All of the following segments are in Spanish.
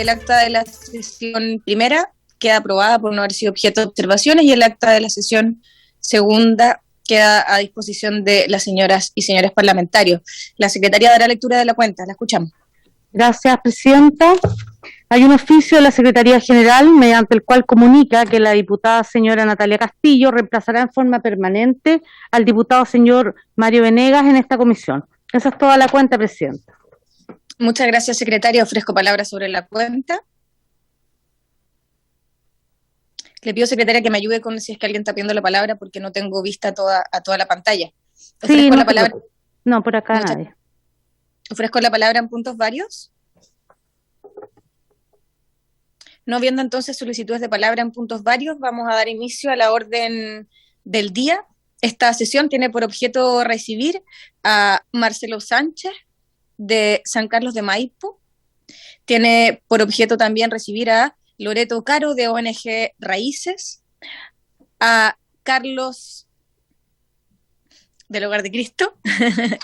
el acta de la sesión primera queda aprobada por no haber sido objeto de observaciones y el acta de la sesión segunda queda a disposición de las señoras y señores parlamentarios. La secretaria dará lectura de la cuenta. La escuchamos. Gracias, presidenta. Hay un oficio de la Secretaría General mediante el cual comunica que la diputada señora Natalia Castillo reemplazará en forma permanente al diputado señor Mario Venegas en esta comisión. Esa es toda la cuenta, presidenta. Muchas gracias, secretaria. Ofrezco palabras sobre la cuenta. Le pido, secretaria, que me ayude con si es que alguien está pidiendo la palabra porque no tengo vista a toda la pantalla. Ofrezco sí, no la palabra. No, por acá nadie. Ofrezco la palabra en puntos varios. No viendo entonces solicitudes de palabra en puntos varios, vamos a dar inicio a la orden del día. Esta sesión tiene por objeto recibir a Marcelo Sánchez, de San Carlos de Maipo. Tiene por objeto también recibir a Loreto Caro, de ONG Raíces, a Carlos del Hogar de Cristo,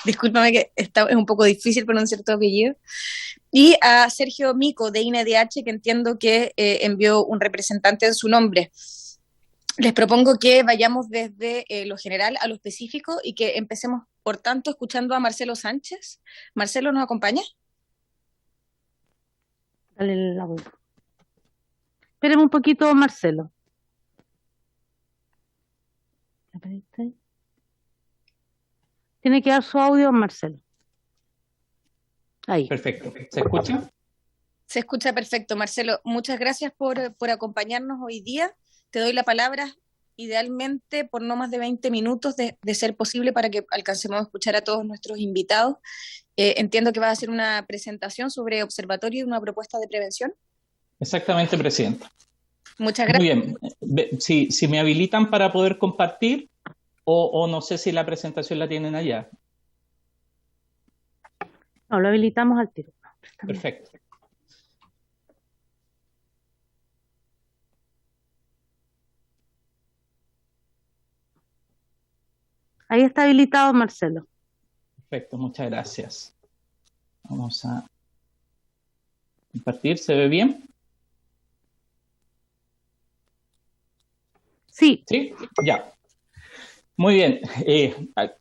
discúlpame que es un poco difícil pronunciar tu apellido, y a Sergio Mico, de INDH, que entiendo que envió un representante en su nombre. Les propongo que vayamos desde lo general a lo específico y que empecemos, por tanto, escuchando a Marcelo Sánchez. Marcelo, ¿nos acompaña? Dale la voz. Espéreme un poquito, Marcelo. Tiene que dar su audio, Marcelo. Ahí. Perfecto. ¿Se escucha? Se escucha perfecto, Marcelo. Muchas gracias por acompañarnos hoy día. Te doy la palabra, idealmente por no más de 20 minutos, de ser posible, para que alcancemos a escuchar a todos nuestros invitados. Entiendo que va a hacer una presentación sobre observatorio y una propuesta de prevención. Exactamente, presidenta. Muchas gracias. Muy bien. Si me habilitan para poder compartir, o no sé si la presentación la tienen allá. No, lo habilitamos al tiro. Perfecto. Ahí está habilitado, Marcelo. Perfecto, muchas gracias. Vamos a compartir. ¿Se ve bien? Sí. ¿Sí? Ya. Muy bien.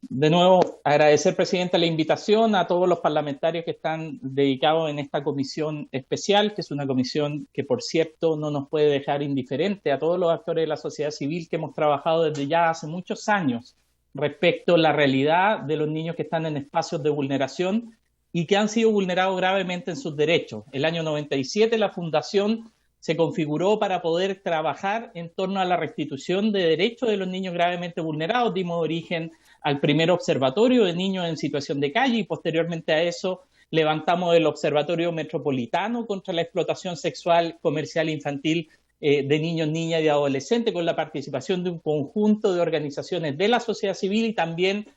De nuevo, agradecer, presidenta, la invitación a todos los parlamentarios que están dedicados en esta comisión especial, que es una comisión que, por cierto, no nos puede dejar indiferente a todos los actores de la sociedad civil que hemos trabajado desde ya hace muchos años respecto a la realidad de los niños que están en espacios de vulneración y que han sido vulnerados gravemente en sus derechos. El año 97 la Fundación se configuró para poder trabajar en torno a la restitución de derechos de los niños gravemente vulnerados. Dimos origen al primer observatorio de niños en situación de calle y posteriormente a eso levantamos el Observatorio Metropolitano contra la explotación sexual comercial infantil de niños, niñas y adolescentes, con la participación de un conjunto de organizaciones de la sociedad civil y también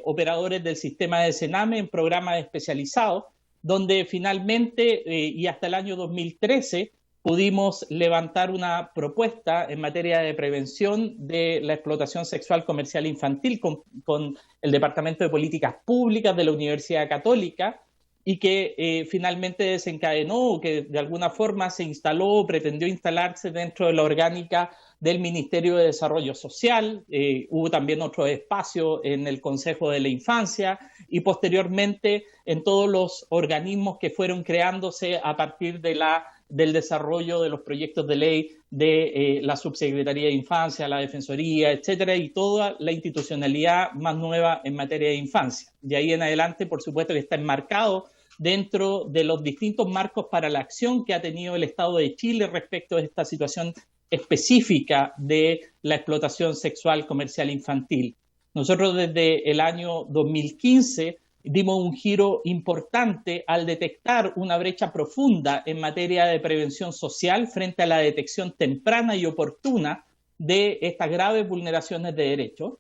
operadores del sistema de Sename en programas especializados, donde finalmente y hasta el año 2013 pudimos levantar una propuesta en materia de prevención de la explotación sexual comercial infantil con el Departamento de Políticas Públicas de la Universidad Católica y que finalmente desencadenó, que de alguna forma se instaló, pretendió instalarse dentro de la orgánica del Ministerio de Desarrollo Social. Hubo también otro espacio en el Consejo de la Infancia y posteriormente en todos los organismos que fueron creándose a partir del desarrollo de los proyectos de ley de la Subsecretaría de Infancia, la Defensoría, etcétera, y toda la institucionalidad más nueva en materia de infancia. De ahí en adelante, por supuesto, que está enmarcado dentro de los distintos marcos para la acción que ha tenido el Estado de Chile respecto a esta situación específica de la explotación sexual comercial infantil. Nosotros desde el año 2015 dimos un giro importante al detectar una brecha profunda en materia de prevención social frente a la detección temprana y oportuna de estas graves vulneraciones de derechos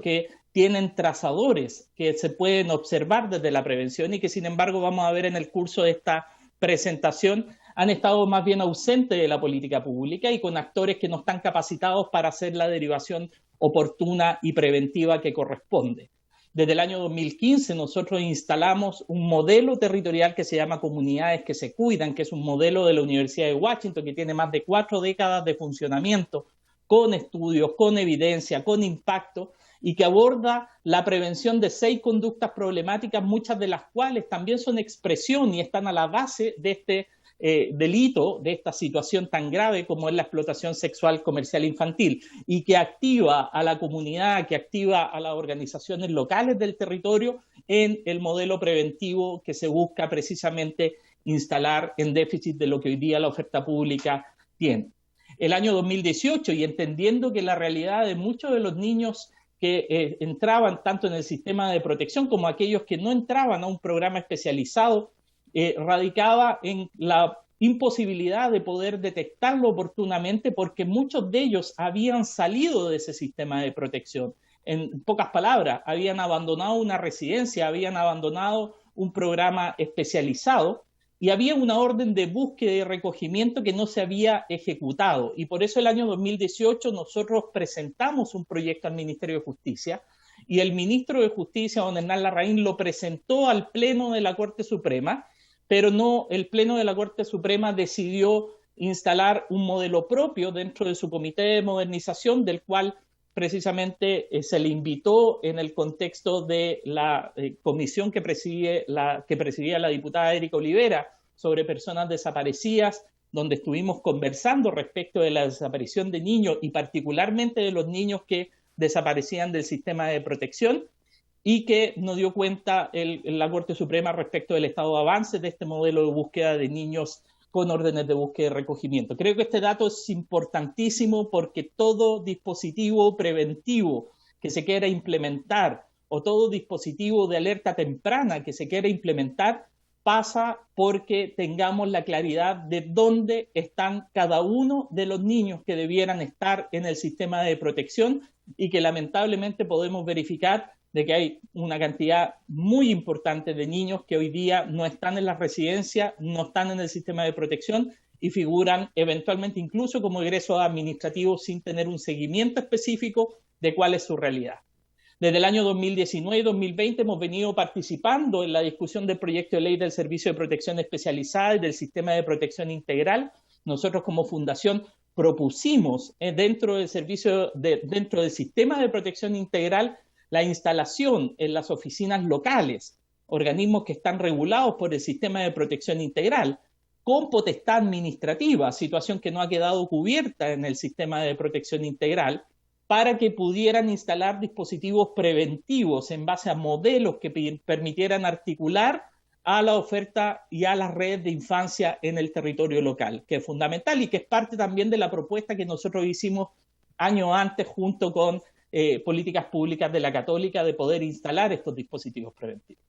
que tienen trazadores que se pueden observar desde la prevención y que, sin embargo, vamos a ver en el curso de esta presentación, han estado más bien ausentes de la política pública y con actores que no están capacitados para hacer la derivación oportuna y preventiva que corresponde. Desde el año 2015 nosotros instalamos un modelo territorial que se llama Comunidades que se Cuidan, que es un modelo de la Universidad de Washington que tiene más de 4 décadas de funcionamiento, con estudios, con evidencia, con impacto, y que aborda la prevención de 6 conductas problemáticas, muchas de las cuales también son expresión y están a la base de este delito, de esta situación tan grave como es la explotación sexual comercial infantil, y que activa a la comunidad, que activa a las organizaciones locales del territorio en el modelo preventivo que se busca precisamente instalar en déficit de lo que hoy día la oferta pública tiene. El año 2018, y entendiendo que la realidad de muchos de los niños que entraban tanto en el sistema de protección como aquellos que no entraban a un programa especializado, radicaba en la imposibilidad de poder detectarlo oportunamente porque muchos de ellos habían salido de ese sistema de protección. En pocas palabras, habían abandonado una residencia, habían abandonado un programa especializado y había una orden de búsqueda y recogimiento que no se había ejecutado. Y por eso el año 2018 nosotros presentamos un proyecto al Ministerio de Justicia y el ministro de Justicia, don Hernán Larraín, lo presentó al Pleno de la Corte Suprema, pero no, el Pleno de la Corte Suprema decidió instalar un modelo propio dentro de su comité de modernización, del cual precisamente se le invitó en el contexto de la comisión que presidía la diputada Erika Olivera sobre personas desaparecidas, donde estuvimos conversando respecto de la desaparición de niños y particularmente de los niños que desaparecían del sistema de protección, y que nos dio cuenta la Corte Suprema respecto del estado de avance de este modelo de búsqueda de niños con órdenes de búsqueda y recogimiento. Creo que este dato es importantísimo porque todo dispositivo preventivo que se quiera implementar o todo dispositivo de alerta temprana que se quiera implementar pasa porque tengamos la claridad de dónde están cada uno de los niños que debieran estar en el sistema de protección y que lamentablemente podemos verificar de que hay una cantidad muy importante de niños que hoy día no están en las residencias, no están en el sistema de protección y figuran eventualmente incluso como egresos administrativos sin tener un seguimiento específico de cuál es su realidad. Desde el año 2019 y 2020 hemos venido participando en la discusión del proyecto de ley del Servicio de Protección Especializada y del Sistema de Protección Integral. Nosotros como fundación propusimos dentro del Sistema de Protección Integral la instalación en las oficinas locales, organismos que están regulados por el Sistema de Protección Integral, con potestad administrativa, situación que no ha quedado cubierta en el Sistema de Protección Integral, para que pudieran instalar dispositivos preventivos en base a modelos que permitieran articular a la oferta y a las redes de infancia en el territorio local, que es fundamental y que es parte también de la propuesta que nosotros hicimos años antes junto con políticas públicas de la Católica de poder instalar estos dispositivos preventivos.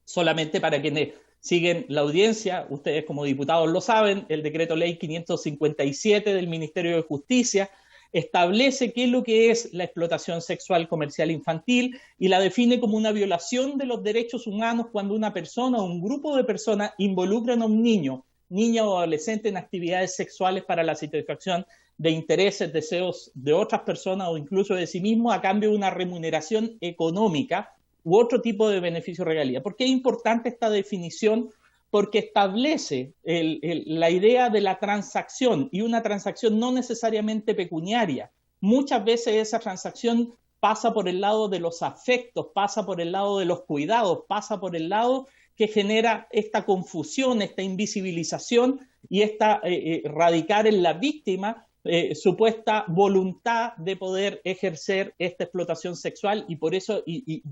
Solamente para quienes siguen la audiencia, ustedes como diputados lo saben, el decreto ley 557 del Ministerio de Justicia establece qué es lo que es la explotación sexual comercial infantil y la define como una violación de los derechos humanos cuando una persona o un grupo de personas involucran a un niño, niña o adolescente en actividades sexuales para la satisfacción de intereses, deseos de otras personas o incluso de sí mismo a cambio de una remuneración económica u otro tipo de beneficio o regalía. ¿Por qué es importante esta definición? Porque establece la idea de la transacción y una transacción no necesariamente pecuniaria. Muchas veces esa transacción pasa por el lado de los afectos, pasa por el lado de los cuidados, pasa por el lado que genera esta confusión, esta invisibilización y esta radicar en la víctima supuesta voluntad de poder ejercer esta explotación sexual y por eso y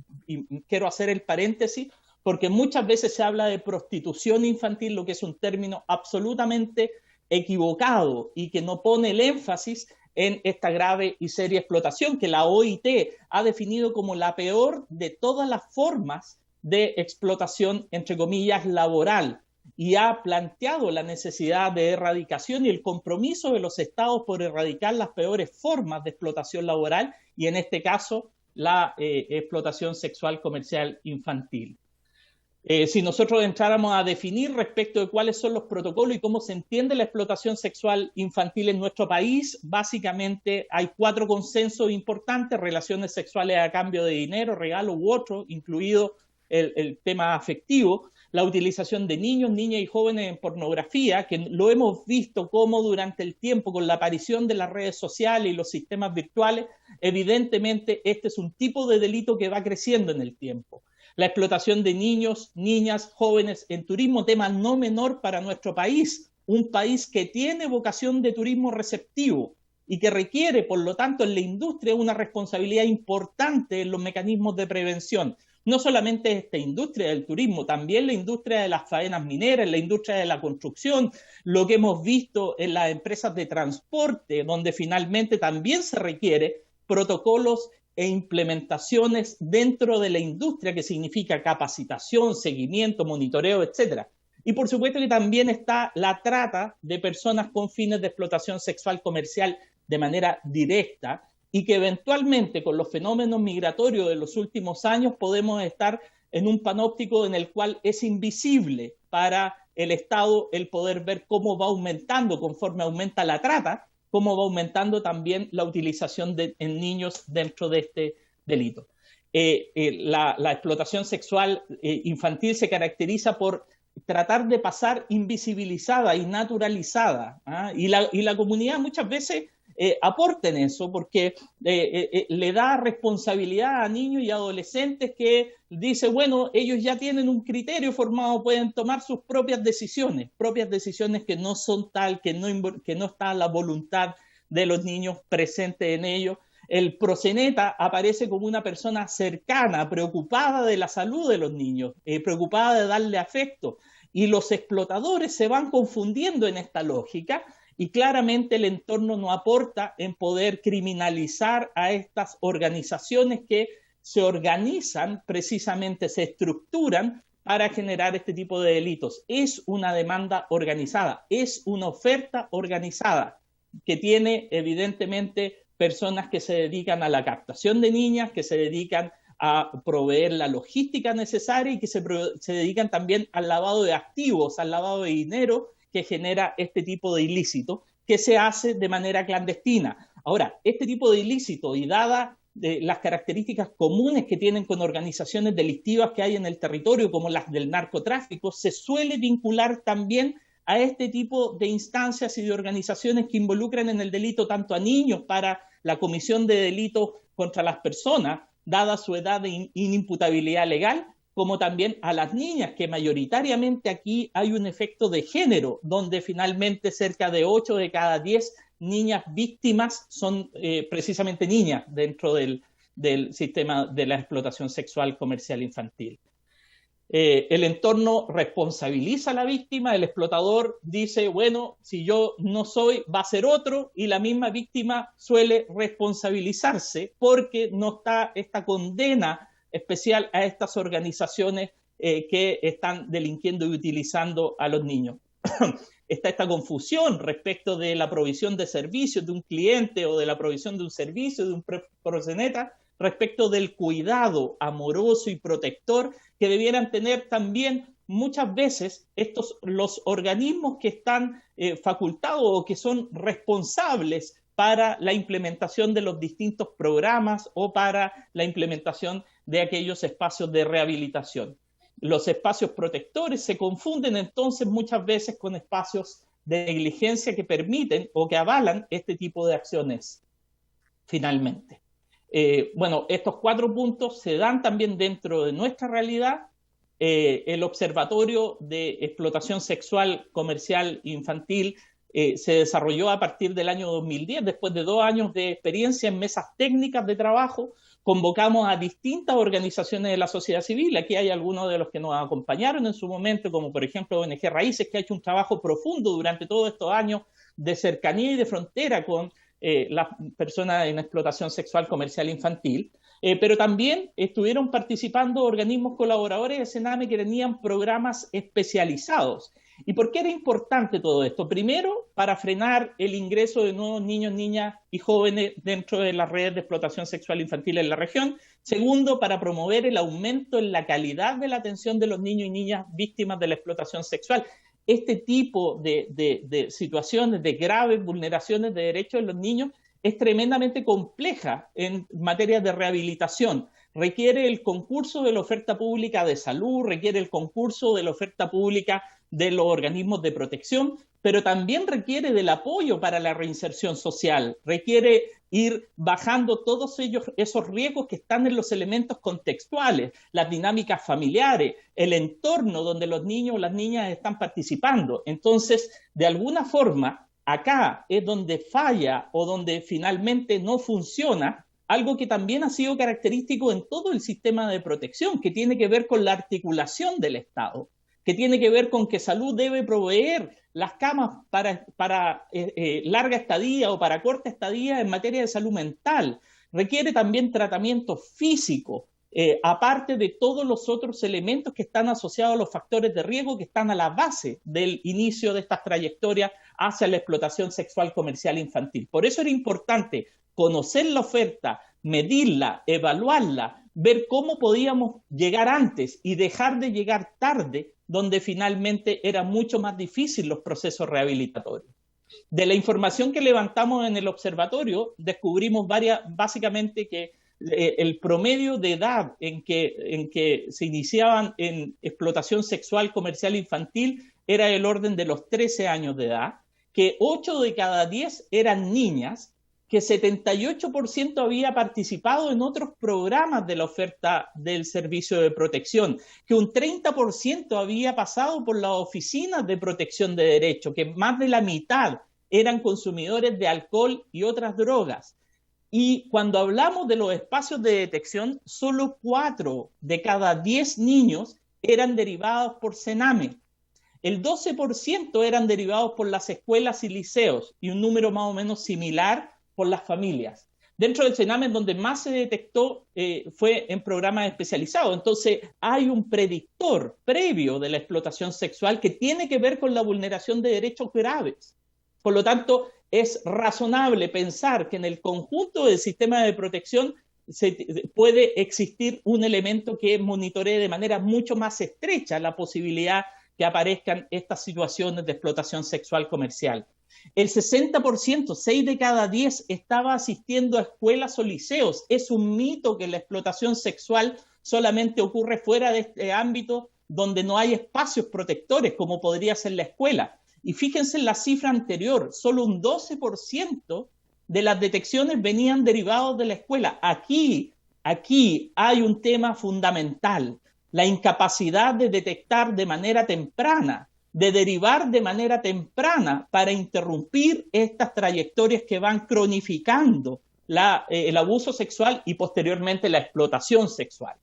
quiero hacer el paréntesis porque muchas veces se habla de prostitución infantil, lo que es un término absolutamente equivocado y que no pone el énfasis en esta grave y seria explotación que la OIT ha definido como la peor de todas las formas de explotación, entre comillas, laboral, y ha planteado la necesidad de erradicación y el compromiso de los estados por erradicar las peores formas de explotación laboral y en este caso la explotación sexual comercial infantil. Si nosotros entráramos a definir respecto de cuáles son los protocolos y cómo se entiende la explotación sexual infantil en nuestro país, básicamente hay 4 consensos importantes: relaciones sexuales a cambio de dinero, regalo u otro, incluido el tema afectivo, la utilización de niños, niñas y jóvenes en pornografía, que lo hemos visto como durante el tiempo, con la aparición de las redes sociales y los sistemas virtuales, evidentemente este es un tipo de delito que va creciendo en el tiempo. La explotación de niños, niñas, jóvenes en turismo, tema no menor para nuestro país, un país que tiene vocación de turismo receptivo y que requiere, por lo tanto, en la industria una responsabilidad importante en los mecanismos de prevención. No solamente esta industria del turismo, también la industria de las faenas mineras, la industria de la construcción, lo que hemos visto en las empresas de transporte, donde finalmente también se requiere protocolos e implementaciones dentro de la industria, que significa capacitación, seguimiento, monitoreo, etcétera. Y por supuesto que también está la trata de personas con fines de explotación sexual comercial de manera directa, y que eventualmente con los fenómenos migratorios de los últimos años podemos estar en un panóptico en el cual es invisible para el Estado el poder ver cómo va aumentando, conforme aumenta la trata, cómo va aumentando también la utilización en niños dentro de este delito. La explotación sexual infantil se caracteriza por tratar de pasar invisibilizada y naturalizada, ¿ah? Y la comunidad muchas veces aporta en eso, porque le da responsabilidad a niños y adolescentes que dice, bueno, ellos ya tienen un criterio formado, pueden tomar sus propias decisiones que no son tal, que no está la voluntad de los niños presente en ellos. El proxeneta aparece como una persona cercana, preocupada de la salud de los niños, preocupada de darle afecto, y los explotadores se van confundiendo en esta lógica. Y claramente el entorno no aporta en poder criminalizar a estas organizaciones que se organizan, precisamente se estructuran para generar este tipo de delitos. Es una demanda organizada, es una oferta organizada que tiene evidentemente personas que se dedican a la captación de niñas, que se dedican a proveer la logística necesaria y que se dedican también al lavado de activos, al lavado de dinero, que genera este tipo de ilícito, que se hace de manera clandestina. Ahora, este tipo de ilícito, y dadas las características comunes que tienen con organizaciones delictivas que hay en el territorio, como las del narcotráfico, se suele vincular también a este tipo de instancias y de organizaciones que involucran en el delito tanto a niños para la comisión de delitos contra las personas, dada su edad de inimputabilidad legal, como también a las niñas, que mayoritariamente aquí hay un efecto de género, donde finalmente cerca de 8 de cada 10 niñas víctimas son precisamente niñas dentro del sistema de la explotación sexual comercial infantil. El entorno responsabiliza a la víctima, el explotador dice, bueno, si yo no soy, va a ser otro, y la misma víctima suele responsabilizarse porque no está esta condena especial a estas organizaciones que están delinquiendo y utilizando a los niños. Está esta confusión respecto de la provisión de servicios de un cliente o de la provisión de un servicio de un proxeneta, respecto del cuidado amoroso y protector que debieran tener también muchas veces los organismos que están facultados o que son responsables para la implementación de los distintos programas o para la implementación de aquellos espacios de rehabilitación. Los espacios protectores se confunden entonces muchas veces con espacios de negligencia que permiten o que avalan este tipo de acciones finalmente. Bueno, estos 4 puntos se dan también dentro de nuestra realidad. El Observatorio de Explotación Sexual Comercial Infantil se desarrolló a partir del año 2010, después de 2 años de experiencia en mesas técnicas de trabajo. Convocamos a distintas organizaciones de la sociedad civil. Aquí hay algunos de los que nos acompañaron en su momento, como por ejemplo ONG Raíces, que ha hecho un trabajo profundo durante todos estos años de cercanía y de frontera con las personas en explotación sexual comercial infantil. Pero también estuvieron participando organismos colaboradores de Sename que tenían programas especializados. ¿Y por qué era importante todo esto? Primero, para frenar el ingreso de nuevos niños, niñas y jóvenes dentro de las redes de explotación sexual infantil en la región. Segundo, para promover el aumento en la calidad de la atención de los niños y niñas víctimas de la explotación sexual. Este tipo de situaciones de graves vulneraciones de derechos de los niños es tremendamente compleja en materia de rehabilitación. Requiere el concurso de la oferta pública de salud, requiere el concurso de la oferta pública de los organismos de protección, pero también requiere del apoyo para la reinserción social, requiere ir bajando todos esos riesgos que están en los elementos contextuales, las dinámicas familiares, el entorno donde los niños o las niñas están participando. Entonces, de alguna forma, acá es donde falla o donde finalmente no funciona algo que también ha sido característico en todo el sistema de protección, que tiene que ver con la articulación del Estado, que tiene que ver con que salud debe proveer las camas para larga estadía o para corta estadía en materia de salud mental. Requiere también tratamiento físico, aparte de todos los otros elementos que están asociados a los factores de riesgo que están a la base del inicio de estas trayectorias hacia la explotación sexual comercial infantil. Por eso era importante conocer la oferta, medirla, evaluarla, ver cómo podíamos llegar antes y dejar de llegar tarde, donde finalmente era mucho más difícil los procesos rehabilitatorios. De la información que levantamos en el observatorio, descubrimos básicamente que el promedio de edad en que se iniciaban en explotación sexual comercial infantil era del orden de los 13 años de edad, que 8 de cada 10 eran niñas, que 78% había participado en otros programas de la oferta del servicio de protección, que un 30% había pasado por las oficinas de protección de derechos, que más de la mitad eran consumidores de alcohol y otras drogas. Y cuando hablamos de los espacios de detección, solo 4 de cada 10 niños eran derivados por Sename. El 12% eran derivados por las escuelas y liceos, y un número más o menos similar por las familias. Dentro del Sename, donde más se detectó fue en programas especializados. Entonces, hay un predictor previo de la explotación sexual que tiene que ver con la vulneración de derechos graves. Por lo tanto, es razonable pensar que en el conjunto del sistema de protección puede existir un elemento que monitoree de manera mucho más estrecha la posibilidad que aparezcan estas situaciones de explotación sexual comercial. El 60%, 6 de cada 10, estaba asistiendo a escuelas o liceos. Es un mito que la explotación sexual solamente ocurre fuera de este ámbito donde no hay espacios protectores, como podría ser la escuela. Y fíjense en la cifra anterior, solo un 12% de las detecciones venían derivados de la escuela. Aquí hay un tema fundamental, la incapacidad de detectar de manera temprana, de derivar de manera temprana para interrumpir estas trayectorias que van cronificando el abuso sexual y posteriormente la explotación sexual.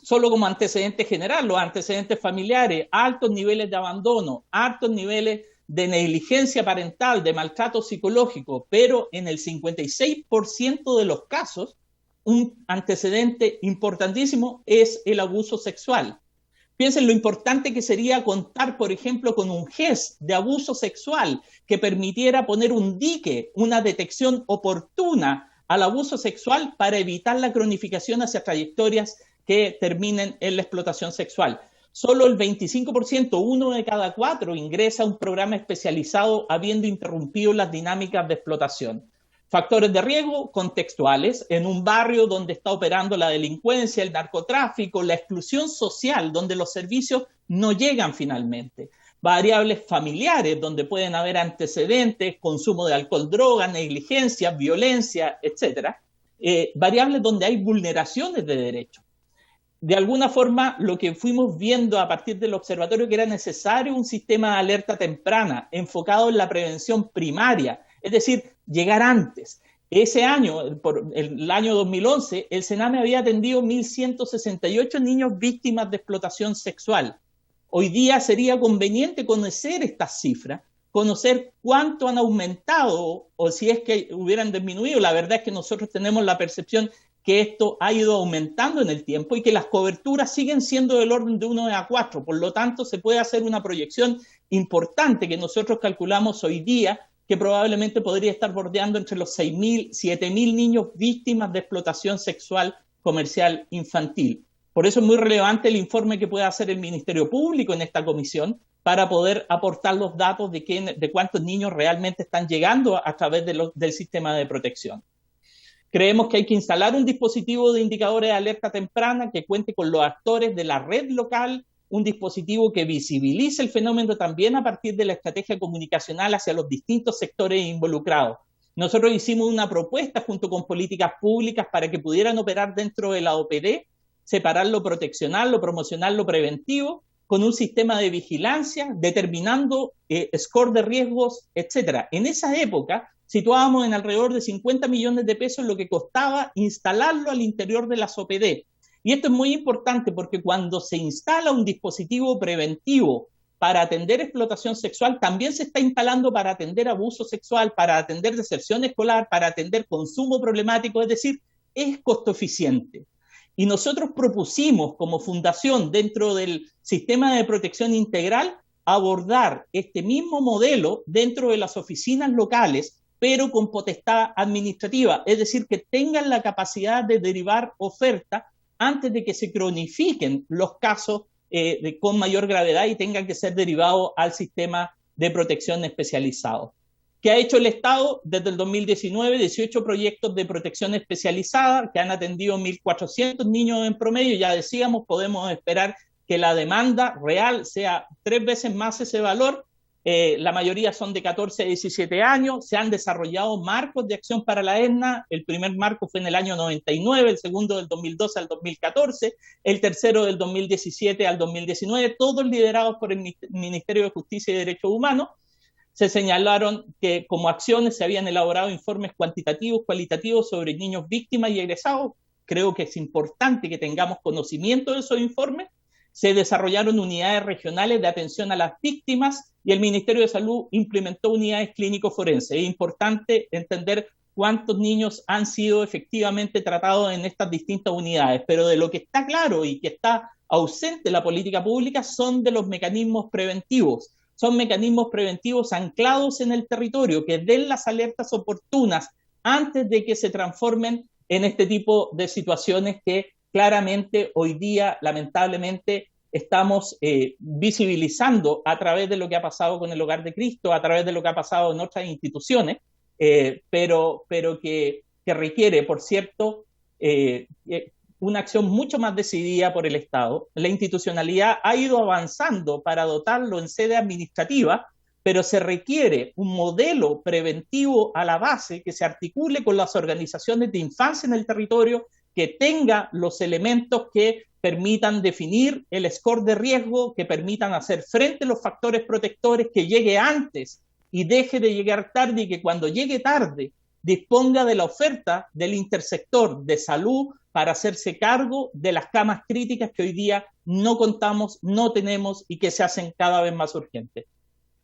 Solo como antecedente general, los antecedentes familiares, altos niveles de abandono, altos niveles de negligencia parental, de maltrato psicológico, pero en el 56% de los casos, un antecedente importantísimo es el abuso sexual. Piensen lo importante que sería contar, por ejemplo, con un GES de abuso sexual que permitiera poner un dique, una detección oportuna al abuso sexual para evitar la cronificación hacia trayectorias que terminen en la explotación sexual. Solo el 25%, 1 de cada 4, ingresa a un programa especializado habiendo interrumpido las dinámicas de explotación. Factores de riesgo contextuales, en un barrio donde está operando la delincuencia, el narcotráfico, la exclusión social, donde los servicios no llegan finalmente. Variables familiares, donde pueden haber antecedentes, consumo de alcohol, droga, negligencia, violencia, etc. Variables donde hay vulneraciones de derechos. De alguna forma, lo que fuimos viendo a partir del observatorio que era necesario un sistema de alerta temprana, enfocado en la prevención primaria, es decir, llegar antes. Ese año, por el año 2011, el Sename había atendido 1.168 niños víctimas de explotación sexual. Hoy día sería conveniente conocer estas cifras, conocer cuánto han aumentado o si es que hubieran disminuido. La verdad es que nosotros tenemos la percepción que esto ha ido aumentando en el tiempo y que las coberturas siguen siendo del orden de 1 a 4. Por lo tanto, se puede hacer una proyección importante que nosotros calculamos hoy día, que probablemente podría estar bordeando entre los 6.000, 7.000 niños víctimas de explotación sexual comercial infantil. Por eso es muy relevante el informe que pueda hacer el Ministerio Público en esta comisión para poder aportar los datos de cuántos niños realmente están llegando a través del sistema de protección. Creemos que hay que instalar un dispositivo de indicadores de alerta temprana que cuente con los actores de la red local, un dispositivo que visibilice el fenómeno también a partir de la estrategia comunicacional hacia los distintos sectores involucrados. Nosotros hicimos una propuesta junto con políticas públicas para que pudieran operar dentro de la OPD, separar lo proteccional, lo promocional, lo preventivo, con un sistema de vigilancia, determinando score de riesgos, etc. En esa época situábamos en alrededor de 50 millones de pesos lo que costaba instalarlo al interior de las OPD. Y esto es muy importante porque cuando se instala un dispositivo preventivo para atender explotación sexual, también se está instalando para atender abuso sexual, para atender deserción escolar, para atender consumo problemático, es decir, es costo eficiente. Y nosotros propusimos como fundación dentro del sistema de protección integral abordar este mismo modelo dentro de las oficinas locales, pero con potestad administrativa, es decir, que tengan la capacidad de derivar oferta antes de que se cronifiquen los casos con mayor gravedad y tengan que ser derivados al sistema de protección especializado. ¿Qué ha hecho el Estado? Desde el 2019, 18 proyectos de protección especializada que han atendido 1.400 niños en promedio. Ya decíamos, podemos esperar que la demanda real sea 3 veces más ese valor. La mayoría son de 14 a 17 años. Se han desarrollado marcos de acción para la ESNA. El primer marco fue en el año 99, el segundo del 2012 al 2014, el tercero del 2017 al 2019, todos liderados por el Ministerio de Justicia y Derechos Humanos. Se señalaron que como acciones se habían elaborado informes cuantitativos, cualitativos sobre niños víctimas y egresados. Creo que es importante que tengamos conocimiento de esos informes. Se desarrollaron unidades regionales de atención a las víctimas y el Ministerio de Salud implementó unidades clínico-forenses. Es importante entender cuántos niños han sido efectivamente tratados en estas distintas unidades, pero de lo que está claro y que está ausente de la política pública son de los mecanismos preventivos. Son mecanismos preventivos anclados en el territorio, que den las alertas oportunas antes de que se transformen en este tipo de situaciones que claramente hoy día, lamentablemente, estamos visibilizando a través de lo que ha pasado con el Hogar de Cristo, a través de lo que ha pasado en otras instituciones, pero que requiere, por cierto, una acción mucho más decidida por el Estado. La institucionalidad ha ido avanzando para dotarlo en sede administrativa, pero se requiere un modelo preventivo a la base que se articule con las organizaciones de infancia en el territorio, que tenga los elementos que permitan definir el score de riesgo, que permitan hacer frente a los factores protectores, que llegue antes y deje de llegar tarde, y que cuando llegue tarde disponga de la oferta del intersector de salud para hacerse cargo de las camas críticas que hoy día no contamos, no tenemos y que se hacen cada vez más urgentes.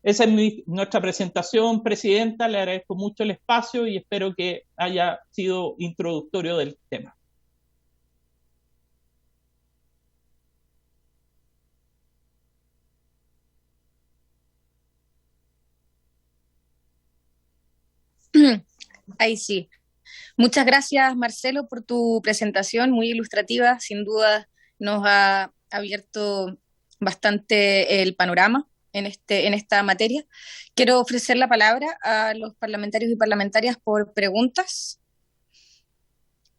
Esa es nuestra presentación, Presidenta. Le agradezco mucho el espacio y espero que haya sido introductorio del tema. Ahí sí. Muchas gracias, Marcelo, por tu presentación, muy ilustrativa. Sin duda nos ha abierto bastante el panorama en esta materia. Quiero ofrecer la palabra a los parlamentarios y parlamentarias por preguntas.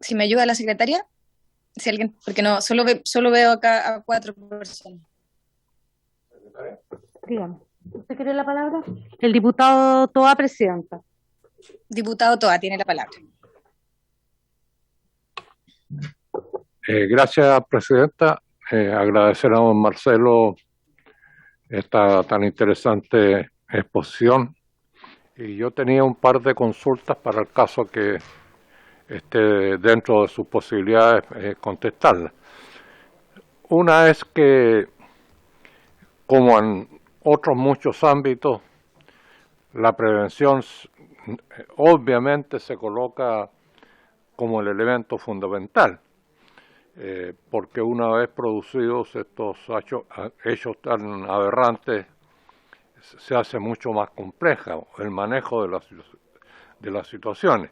Si me ayuda la secretaria, si alguien, porque no, solo veo acá a 4 personas. Dígame, ¿usted quiere la palabra? El diputado Toa, presidenta. Diputado Toa, tiene la palabra. Gracias, Presidenta. Agradecer a don Marcelo esta tan interesante exposición. Y yo tenía un par de consultas para el caso que esté dentro de sus posibilidades contestarlas. Una es que, como en otros muchos ámbitos, la prevención obviamente se coloca como el elemento fundamental, porque una vez producidos estos hechos tan aberrantes, se hace mucho más compleja el manejo de las situaciones.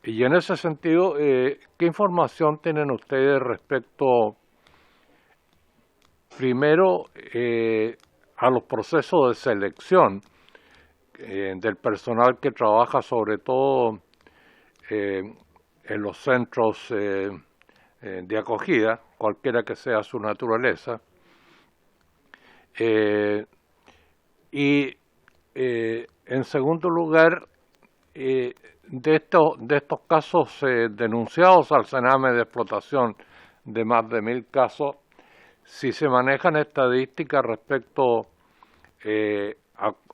Y en ese sentido, ¿qué información tienen ustedes respecto, primero, a los procesos de selección del personal que trabaja sobre todo en los centros de acogida, cualquiera que sea su naturaleza? Y en segundo lugar, de estos casos denunciados al Sename de explotación, de más de 1.000 casos, si se manejan estadísticas respecto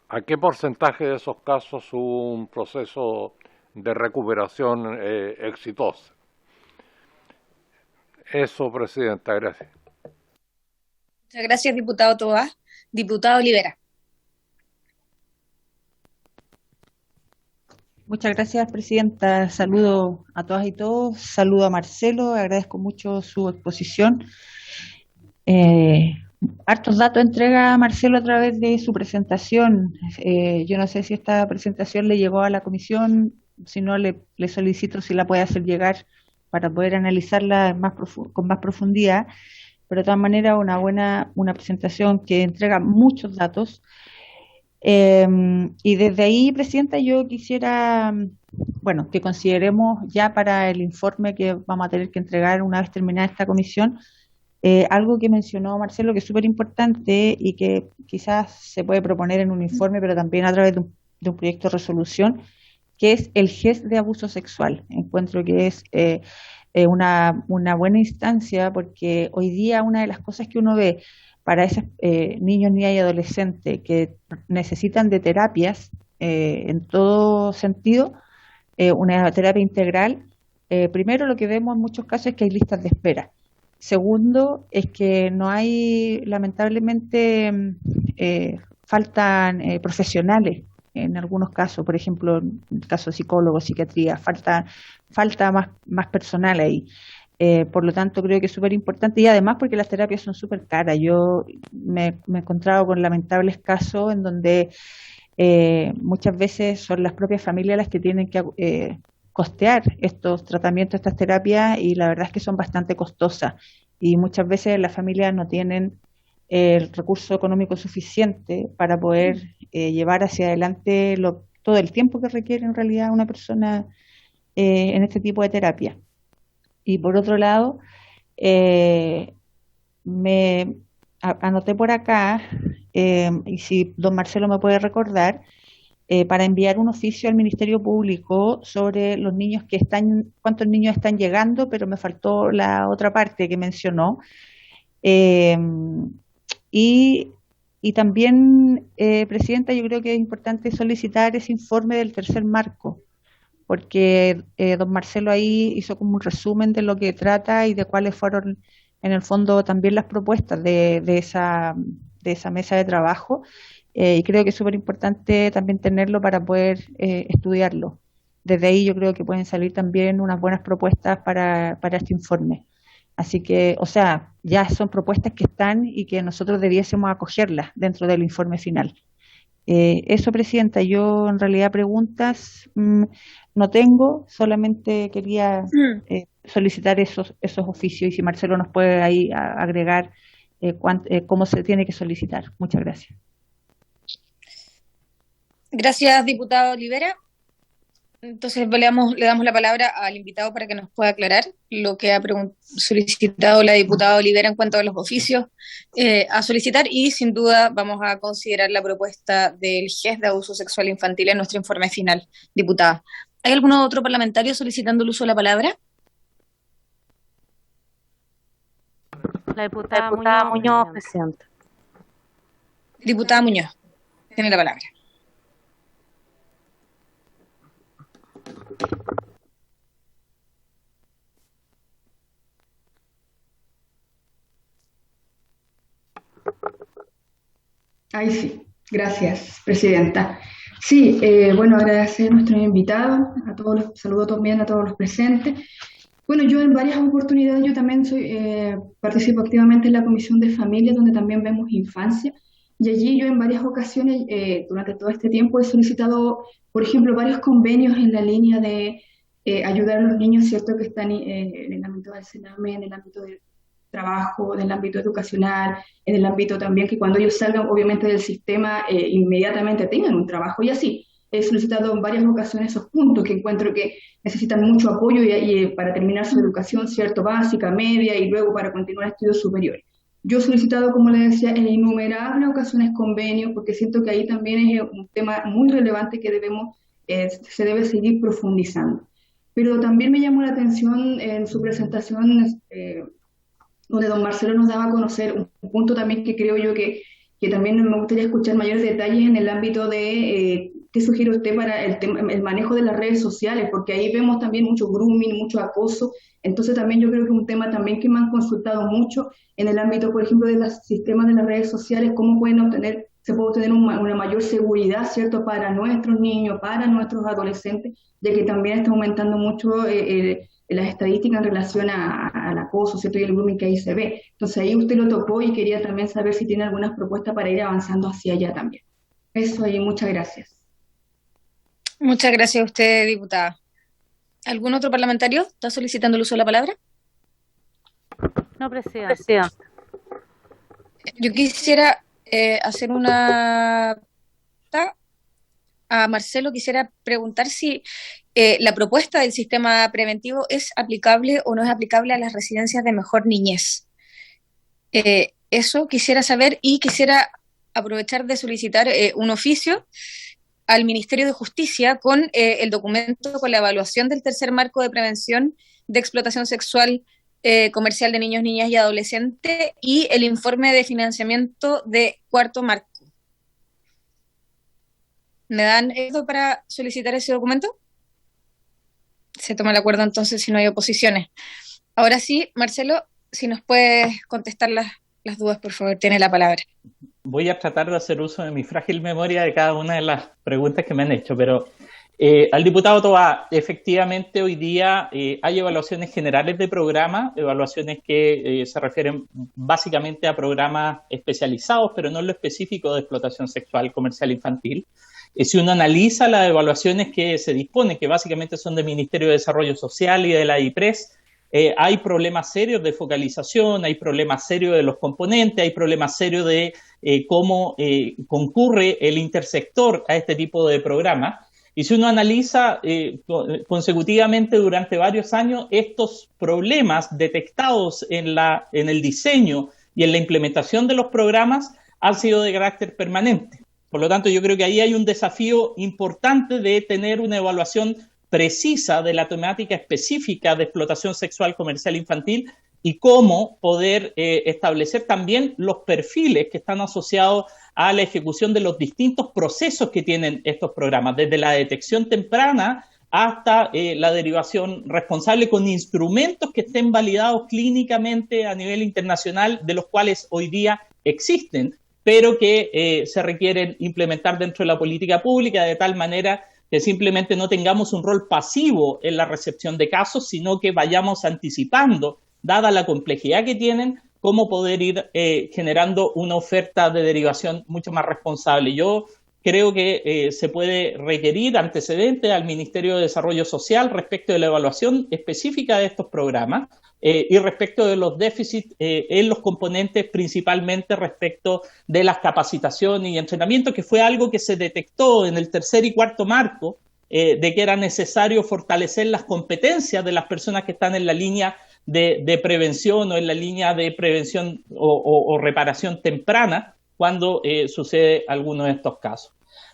a qué porcentaje de esos casos hubo un proceso de recuperación exitosa. Eso, Presidenta, gracias. Muchas gracias, diputado Toá. Diputado Olivera. Muchas gracias, Presidenta. Saludo a todas y todos. Saludo a Marcelo. Agradezco mucho su exposición. Hartos datos entrega Marcelo a través de su presentación. Yo no sé si esta presentación le llegó a la comisión, si no le solicito si la puede hacer llegar para poder analizarla con más profundidad, pero de todas maneras una presentación que entrega muchos datos. Y desde ahí, Presidenta, yo quisiera, que consideremos ya para el informe que vamos a tener que entregar una vez terminada esta comisión, algo que mencionó Marcelo que es súper importante y que quizás se puede proponer en un informe, pero también a través de un proyecto de resolución, que es el GES de abuso sexual. Encuentro que es una buena instancia, porque hoy día una de las cosas que uno ve para esos niños, niñas y adolescentes que necesitan de terapias en todo sentido, una terapia integral, primero lo que vemos en muchos casos es que hay listas de espera. Segundo, es que no hay, lamentablemente, faltan profesionales en algunos casos, por ejemplo, en el caso de psicólogos, psiquiatría, falta más personal ahí. Por lo tanto, creo que es súper importante y además porque las terapias son súper caras. Yo me he encontrado con lamentables casos en donde muchas veces son las propias familias las que tienen que costear estos tratamientos, estas terapias, y la verdad es que son bastante costosas y muchas veces las familias no tienen el recurso económico suficiente para poder llevar hacia adelante todo el tiempo que requiere en realidad una persona en este tipo de terapia. Y por otro lado, me anoté por acá, y si don Marcelo me puede recordar, para enviar un oficio al Ministerio Público sobre los niños cuántos niños están llegando, pero me faltó la otra parte que mencionó. Y también, Presidenta, yo creo que es importante solicitar ese informe del tercer marco, porque don Marcelo ahí hizo como un resumen de lo que trata y de cuáles fueron, en el fondo, también las propuestas de esa mesa de trabajo. Y creo que es súper importante también tenerlo para poder estudiarlo. Desde ahí yo creo que pueden salir también unas buenas propuestas para este informe. Así que, ya son propuestas que están y que nosotros debiésemos acogerlas dentro del informe final. Eso, Presidenta, yo en realidad preguntas no tengo, solamente quería solicitar esos oficios y si Marcelo nos puede ahí agregar cómo se tiene que solicitar. Muchas gracias. Gracias, diputado Olivera. Entonces le damos la palabra al invitado para que nos pueda aclarar lo que ha solicitado la diputada Olivera en cuanto a los oficios a solicitar, y sin duda vamos a considerar la propuesta del GES de abuso sexual infantil en nuestro informe final. Diputada, ¿hay algún otro parlamentario solicitando el uso de la palabra? La diputada Muñoz, Presidenta. Diputada Muñoz, tiene la palabra. Ahí sí, gracias, Presidenta. Sí, bueno, agradecer a nuestros invitados, saludo también a todos los presentes. Bueno, yo en varias oportunidades, yo también participo activamente en la Comisión de Familia, donde también vemos infancia, y allí yo en varias ocasiones, durante todo este tiempo, he solicitado, por ejemplo, varios convenios en la línea de ayudar a los niños, ¿cierto?, que están en el ámbito del CENAME, en el ámbito del trabajo, en el ámbito educacional, en el ámbito también que cuando ellos salgan obviamente del sistema inmediatamente tengan un trabajo y así. He solicitado en varias ocasiones esos puntos que encuentro que necesitan mucho apoyo para terminar su educación, ¿cierto?, básica, media y luego para continuar estudios superiores. Yo he solicitado, como les decía, en innumerables ocasiones convenios porque siento que ahí también es un tema muy relevante que se debe seguir profundizando. Pero también me llamó la atención en su presentación donde don Marcelo nos daba a conocer un punto también que creo yo que también me gustaría escuchar mayores detalles en el ámbito de qué sugiere usted para el manejo de las redes sociales, porque ahí vemos también mucho grooming, mucho acoso, entonces también yo creo que es un tema también que me han consultado mucho en el ámbito, por ejemplo, de los sistemas de las redes sociales, cómo se puede obtener una mayor seguridad, ¿cierto?, para nuestros niños, para nuestros adolescentes, ya que también está aumentando mucho las estadísticas en relación al acoso, ¿cierto?, y el grooming que ahí se ve. Entonces ahí usted lo tocó y quería también saber si tiene algunas propuestas para ir avanzando hacia allá también. Eso y muchas gracias. Muchas gracias a usted, diputada. ¿Algún otro parlamentario está solicitando el uso de la palabra? No, presidenta. Yo quisiera hacer una pregunta a Marcelo. Quisiera preguntar si la propuesta del sistema preventivo es aplicable o no es aplicable a las residencias de mejor niñez. Eso quisiera saber y quisiera aprovechar de solicitar un oficio al Ministerio de Justicia con el documento con la evaluación del tercer marco de prevención de explotación sexual comercial de niños, niñas y adolescentes y el informe de financiamiento de cuarto marco. ¿Me dan esto para solicitar ese documento? Se toma el acuerdo entonces si no hay oposiciones. Ahora sí, Marcelo, si nos puedes contestar las dudas, por favor, tiene la palabra. Voy a tratar de hacer uso de mi frágil memoria de cada una de las preguntas que me han hecho, pero al diputado Toá, efectivamente hoy día hay evaluaciones generales de programas, evaluaciones que se refieren básicamente a programas especializados, pero no en lo específico de explotación sexual comercial infantil. Si uno analiza las evaluaciones que se disponen, que básicamente son del Ministerio de Desarrollo Social y de la IPRES, hay problemas serios de focalización, hay problemas serios de los componentes, hay problemas serios de cómo concurre el intersector a este tipo de programas. Y si uno analiza consecutivamente durante varios años, estos problemas detectados en el diseño y en la implementación de los programas han sido de carácter permanente. Por lo tanto, yo creo que ahí hay un desafío importante de tener una evaluación precisa de la temática específica de explotación sexual comercial infantil y cómo poder establecer también los perfiles que están asociados a la ejecución de los distintos procesos que tienen estos programas, desde la detección temprana hasta la derivación responsable con instrumentos que estén validados clínicamente a nivel internacional, de los cuales hoy día existen, pero que se requieren implementar dentro de la política pública de tal manera que simplemente no tengamos un rol pasivo en la recepción de casos, sino que vayamos anticipando, dada la complejidad que tienen, cómo poder ir generando una oferta de derivación mucho más responsable. Yo creo que se puede requerir antecedentes al Ministerio de Desarrollo Social respecto de la evaluación específica de estos programas y respecto de los déficits en los componentes, principalmente respecto de las capacitaciones y entrenamiento, que fue algo que se detectó en el tercer y cuarto marco, de que era necesario fortalecer las competencias de las personas que están en la línea de prevención o en la línea de prevención o reparación temprana cuando sucede alguno de estos casos.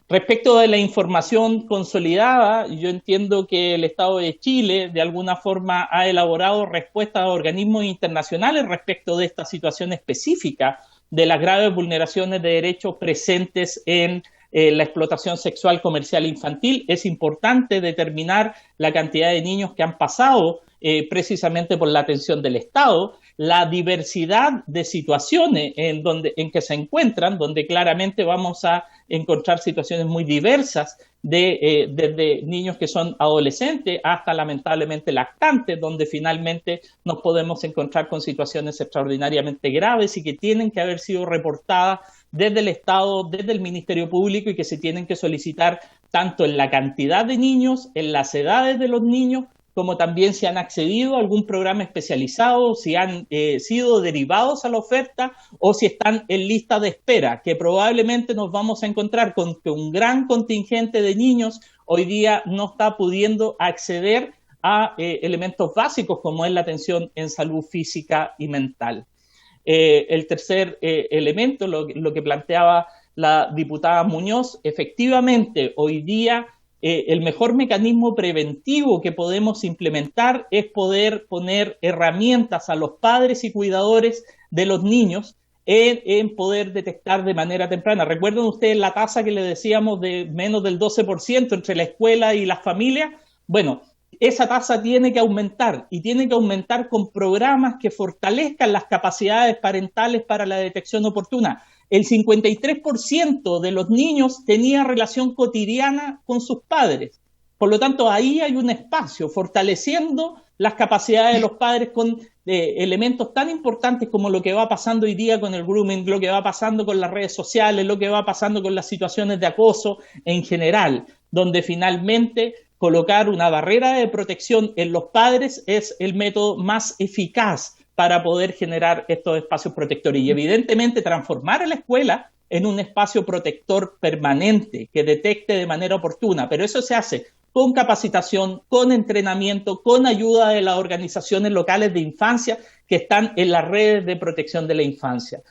Respecto de la información consolidada, yo entiendo que el Estado de Chile de alguna forma ha elaborado respuestas a organismos internacionales respecto de esta situación específica de las graves vulneraciones de derechos presentes en la explotación sexual comercial infantil. Es importante determinar la cantidad de niños que han pasado precisamente por la atención del Estado la diversidad de situaciones en que se encuentran, donde claramente vamos a encontrar situaciones muy diversas, desde niños que son adolescentes hasta lamentablemente lactantes, donde finalmente nos podemos encontrar con situaciones extraordinariamente graves y que tienen que haber sido reportadas desde el Estado, desde el Ministerio Público, y que se tienen que solicitar tanto en la cantidad de niños, en las edades de los niños, como también si han accedido a algún programa especializado, si han sido derivados a la oferta o si están en lista de espera, que probablemente nos vamos a encontrar con que un gran contingente de niños hoy día no está pudiendo acceder a elementos básicos como es la atención en salud física y mental. El tercer elemento, lo que planteaba la diputada Muñoz, efectivamente hoy día el mejor mecanismo preventivo que podemos implementar es poder poner herramientas a los padres y cuidadores de los niños en poder detectar de manera temprana. ¿Recuerdan ustedes la tasa que le decíamos de menos del 12% entre la escuela y las familias? Bueno, esa tasa tiene que aumentar, y tiene que aumentar con programas que fortalezcan las capacidades parentales para la detección oportuna. El 53% de los niños tenía relación cotidiana con sus padres. Por lo tanto, ahí hay un espacio fortaleciendo las capacidades de los padres con elementos tan importantes como lo que va pasando hoy día con el grooming, lo que va pasando con las redes sociales, lo que va pasando con las situaciones de acoso en general, donde finalmente colocar una barrera de protección en los padres es el método más eficaz para poder generar estos espacios protectores y evidentemente transformar a la escuela en un espacio protector permanente que detecte de manera oportuna, pero eso se hace con capacitación, con entrenamiento, con ayuda de las organizaciones locales de infancia que están en las redes de protección de la infancia.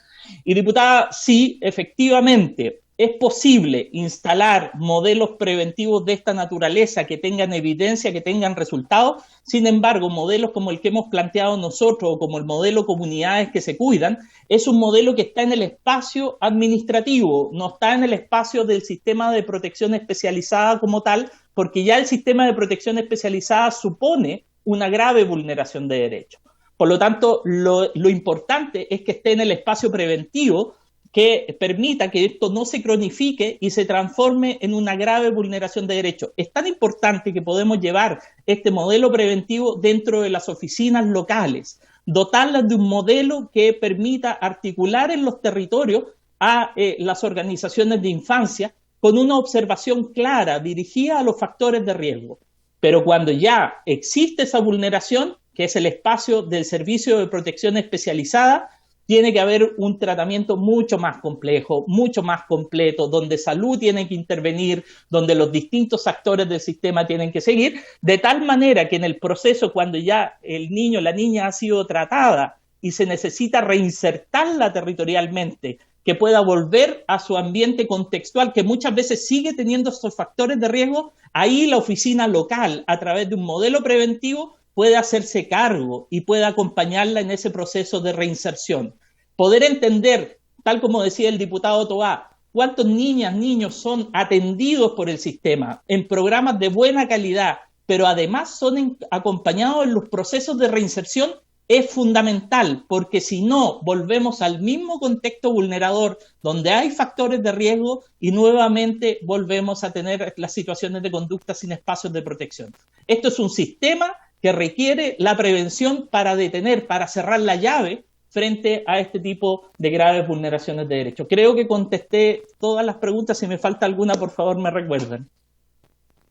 Y diputada, sí, efectivamente, es posible instalar modelos preventivos de esta naturaleza que tengan evidencia, que tengan resultados. Sin embargo, modelos como el que hemos planteado nosotros o como el modelo Comunidades que se Cuidan, es un modelo que está en el espacio administrativo, no está en el espacio del sistema de protección especializada como tal, porque ya el sistema de protección especializada supone una grave vulneración de derechos. Por lo tanto, lo importante es que esté en el espacio preventivo, que permita que esto no se cronifique y se transforme en una grave vulneración de derechos. Es tan importante que podemos llevar este modelo preventivo dentro de las oficinas locales, dotarlas de un modelo que permita articular en los territorios a las organizaciones de infancia con una observación clara dirigida a los factores de riesgo. Pero cuando ya existe esa vulneración, que es el espacio del servicio de protección especializada, tiene que haber un tratamiento mucho más complejo, mucho más completo, donde salud tiene que intervenir, donde los distintos actores del sistema tienen que seguir, de tal manera que en el proceso, cuando ya el niño, la niña ha sido tratada y se necesita reinsertarla territorialmente, que pueda volver a su ambiente contextual, que muchas veces sigue teniendo estos factores de riesgo, ahí la oficina local, a través de un modelo preventivo, puede hacerse cargo y puede acompañarla en ese proceso de reinserción. Poder entender, tal como decía el diputado Toá, cuántos niñas, niños son atendidos por el sistema en programas de buena calidad, pero además son acompañados en los procesos de reinserción, es fundamental, porque si no, volvemos al mismo contexto vulnerador, donde hay factores de riesgo y nuevamente volvemos a tener las situaciones de conducta sin espacios de protección. Esto es un sistema que requiere la prevención para detener, para cerrar la llave frente a este tipo de graves vulneraciones de derechos. Creo que contesté todas las preguntas. Si me falta alguna, por favor, me recuerden.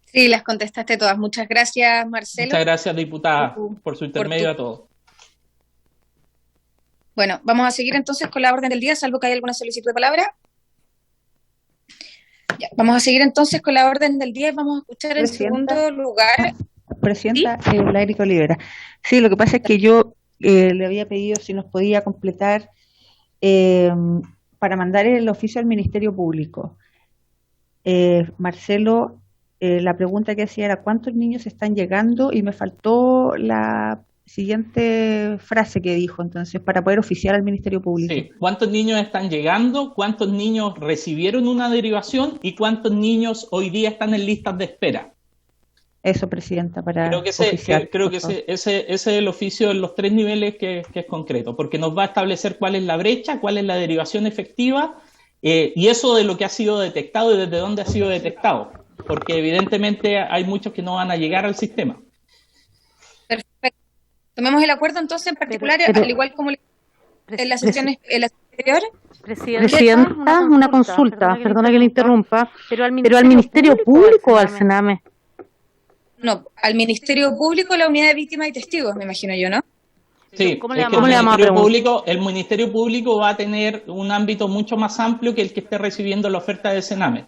Sí, las contestaste todas. Muchas gracias, Marcelo. Muchas gracias, diputada, por su intermedio a todos. Bueno, vamos a seguir entonces con la orden del día, salvo que haya alguna solicitud de palabra. Ya, vamos a seguir entonces con la orden del día y vamos a escuchar en segundo lugar. Presidenta, ¿sí? Lairica Olivera. Sí, lo que pasa es que yo le había pedido si nos podía completar para mandar el oficio al Ministerio Público. Marcelo, la pregunta que hacía era ¿cuántos niños están llegando? Y me faltó la siguiente frase que dijo, entonces, para poder oficiar al Ministerio Público. Sí, ¿cuántos niños están llegando? ¿Cuántos niños recibieron una derivación? ¿Y cuántos niños hoy día están en listas de espera? Eso, Presidenta, para Creo que oficiar, creo por que favor. ese es el oficio en los 3 niveles que es concreto, porque nos va a establecer cuál es la brecha, cuál es la derivación efectiva, y eso de lo que ha sido detectado y desde dónde ha sido detectado, porque evidentemente hay muchos que no van a llegar al sistema. Perfecto. Tomemos el acuerdo entonces en particular, pero- al igual como en la sesión anterior. Presidenta, una consulta, perdona que le interrumpa, pero al Ministerio Público o al Sename. No, al Ministerio Público, la Unidad de Víctimas y Testigos, me imagino yo, ¿no? Sí, ¿Cómo es le que vamos a preguntar? El Ministerio Público va a tener un ámbito mucho más amplio que el que esté recibiendo la oferta de Sename.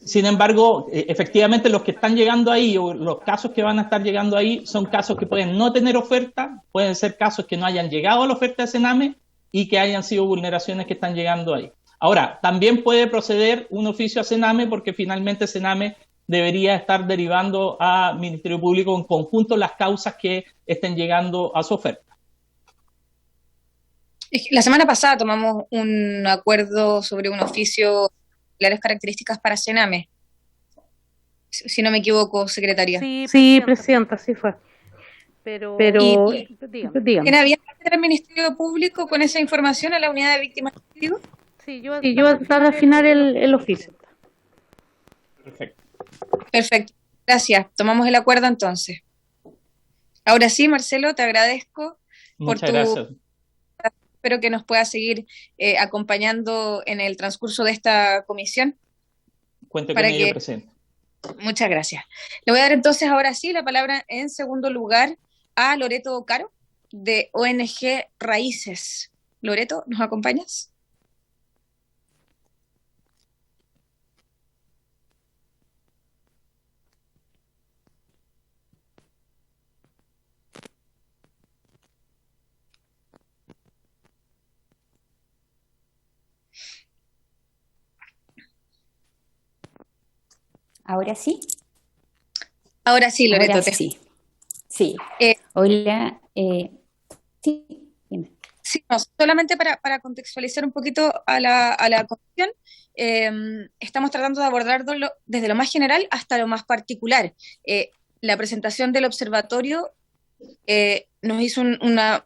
Sin embargo, efectivamente los que están llegando ahí o los casos que van a estar llegando ahí son casos que pueden no tener oferta, pueden ser casos que no hayan llegado a la oferta de Sename y que hayan sido vulneraciones que están llegando ahí. Ahora, también puede proceder un oficio a Sename porque finalmente Sename debería estar derivando a Ministerio Público en conjunto las causas que estén llegando a su oferta. La semana pasada tomamos un acuerdo sobre un oficio de las características para Sename, si no me equivoco, secretaria. Sí, Presidenta, sí fue. Pero dígame. ¿Quién había que hacer al Ministerio Público con esa información a la Unidad de Víctimas y Testigos? Sí, yo voy a tratar de afinar el oficio. Perfecto. Perfecto, gracias. Tomamos el acuerdo entonces. Ahora sí, Marcelo, te agradezco por Muchas gracias. Espero que nos puedas seguir acompañando en el transcurso de esta comisión. Cuente con para ello, que- presente. Muchas gracias. Le voy a dar entonces ahora sí la palabra en segundo lugar a Loreto Caro, de ONG Raíces. Loreto, ¿nos acompañas? ¿Ahora sí? Ahora sí, Loreto. Ahora sí. Sí. Eh, Hola. Sí, dime. Sí, no, solamente para contextualizar un poquito a la comisión, estamos tratando de abordarlo desde lo más general hasta lo más particular. La presentación del observatorio nos hizo nos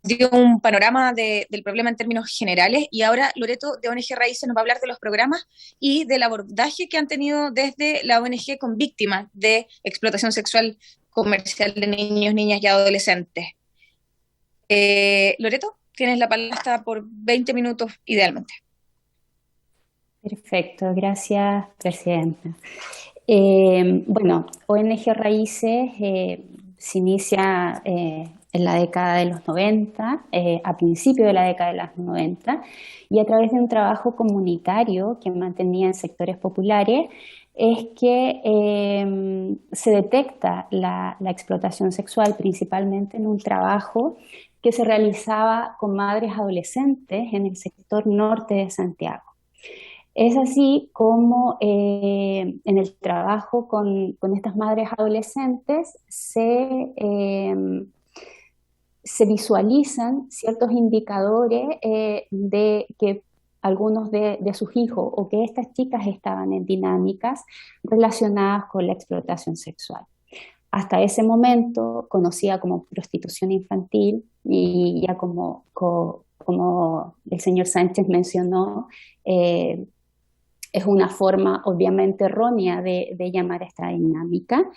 dio un panorama del problema en términos generales, y ahora Loreto de ONG Raíces nos va a hablar de los programas y del abordaje que han tenido desde la ONG con víctimas de explotación sexual comercial de niños, niñas y adolescentes. Loreto, tienes la palabra por 20 minutos idealmente. Perfecto, gracias, Presidenta. Bueno, ONG Raíces se inicia en la década de los 90, a principios de la década de los 90, y a través de un trabajo comunitario que mantenía en sectores populares, es que se detecta la explotación sexual principalmente en un trabajo que se realizaba con madres adolescentes en el sector norte de Santiago. Es así como en el trabajo con estas madres adolescentes se visualizan ciertos indicadores de que algunos de sus hijos o que estas chicas estaban en dinámicas relacionadas con la explotación sexual. Hasta ese momento, conocida como prostitución infantil, y ya como el señor Sánchez mencionó, es una forma obviamente errónea de llamar a esta dinámica.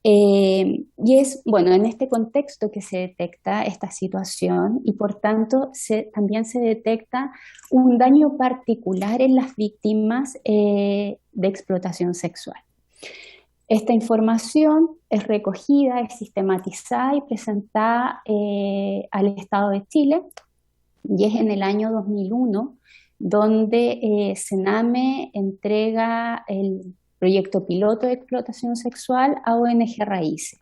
Y es, bueno, en este contexto que se detecta esta situación, y por tanto también se detecta un daño particular en las víctimas de explotación sexual. Esta información es recogida, es sistematizada y presentada al Estado de Chile, y es en el año 2001 donde Sename entrega el proyecto piloto de explotación sexual a ONG Raíces.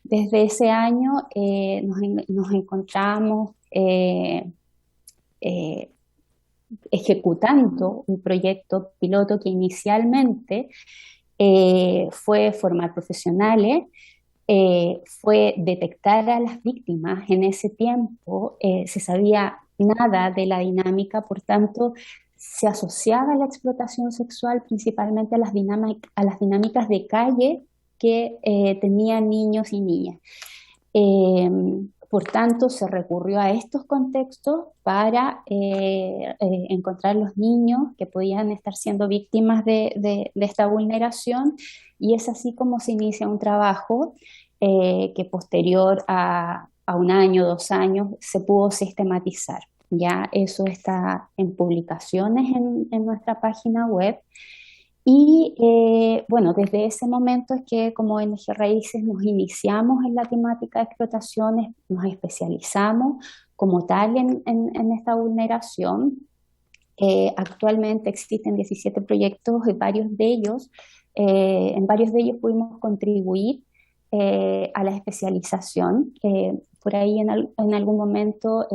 Desde ese año nos encontramos ejecutando un proyecto piloto que inicialmente fue formar profesionales, fue detectar a las víctimas. En ese tiempo se sabía nada de la dinámica, por tanto se asociaba la explotación sexual principalmente a las dinámicas de calle que tenían niños y niñas. Por tanto, se recurrió a estos contextos para encontrar los niños que podían estar siendo víctimas de esta vulneración, y es así como se inicia un trabajo que posterior a 1 año, 2 años, se pudo sistematizar. Ya eso está en publicaciones en nuestra página web. Y bueno, desde ese momento es que como ONG Raíces nos iniciamos en la temática de explotaciones, nos especializamos como tal en esta vulneración. Actualmente existen 17 proyectos y en varios de ellos pudimos contribuir a la especialización. Por ahí en algún momento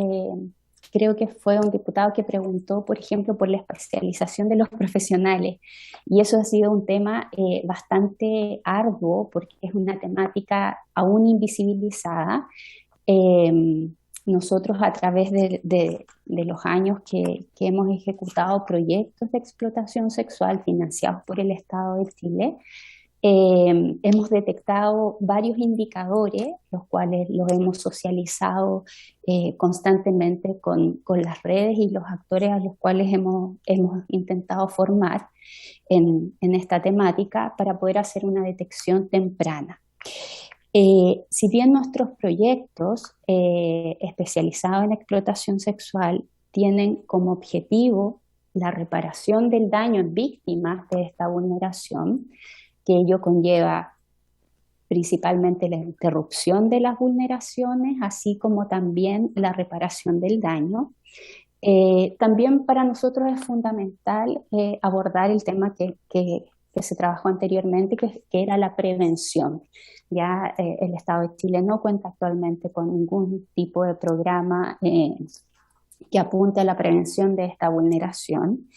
creo que fue un diputado que preguntó, por ejemplo, por la especialización de los profesionales, y eso ha sido un tema bastante arduo porque es una temática aún invisibilizada. Nosotros a través de los años que hemos ejecutado proyectos de explotación sexual financiados por el Estado de Chile, hemos detectado varios indicadores, los cuales los hemos socializado constantemente con las redes y los actores a los cuales hemos intentado formar en esta temática para poder hacer una detección temprana. Si bien nuestros proyectos especializados en explotación sexual tienen como objetivo la reparación del daño en víctimas de esta vulneración, que ello conlleva principalmente la interrupción de las vulneraciones, así como también la reparación del daño. También para nosotros es fundamental abordar el tema que se trabajó anteriormente, que era la prevención. Ya el Estado de Chile no cuenta actualmente con ningún tipo de programa que apunte a la prevención de esta vulneración.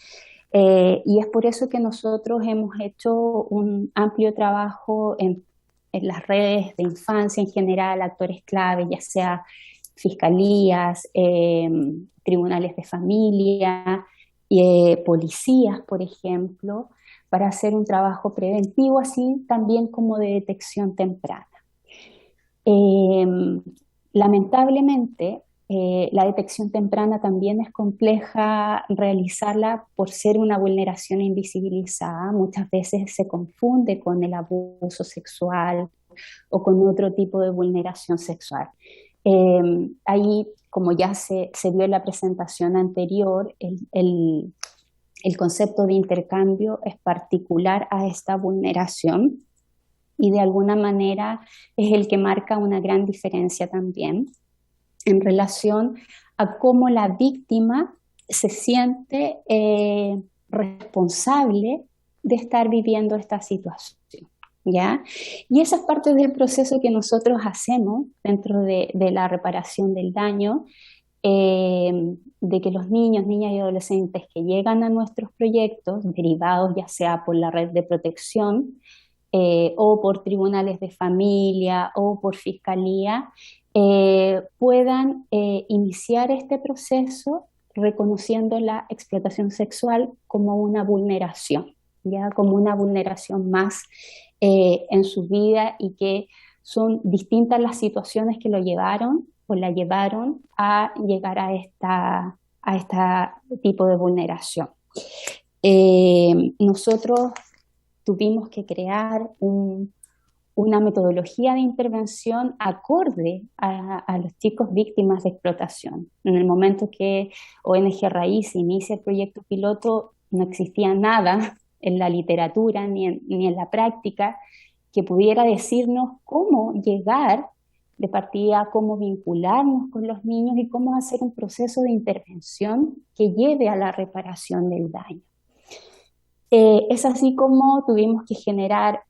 Y es por eso que nosotros hemos hecho un amplio trabajo en las redes de infancia en general, actores clave, ya sea fiscalías, tribunales de familia, policías, por ejemplo, para hacer un trabajo preventivo, así también como de detección temprana. Lamentablemente, la detección temprana también es compleja realizarla por ser una vulneración invisibilizada. Muchas veces se confunde con el abuso sexual o con otro tipo de vulneración sexual. Ahí, como ya se vio en la presentación anterior, el concepto de intercambio es particular a esta vulneración y de alguna manera es el que marca una gran diferencia también en relación a cómo la víctima se siente responsable de estar viviendo esta situación, ¿ya? Y esa es parte del proceso que nosotros hacemos dentro de la reparación del daño, de que los niños, niñas y adolescentes que llegan a nuestros proyectos, derivados ya sea por la red de protección o por tribunales de familia o por fiscalía, puedan iniciar este proceso reconociendo la explotación sexual como una vulneración, ya como una vulneración más en su vida, y que son distintas las situaciones que lo llevaron o la llevaron a llegar a este tipo de vulneración. Nosotros tuvimos que crear una metodología de intervención acorde a los chicos víctimas de explotación. En el momento que ONG Raíz inicia el proyecto piloto, no existía nada en la literatura ni en la práctica que pudiera decirnos cómo llegar de partida, cómo vincularnos con los niños y cómo hacer un proceso de intervención que lleve a la reparación del daño. Es así como tuvimos que generar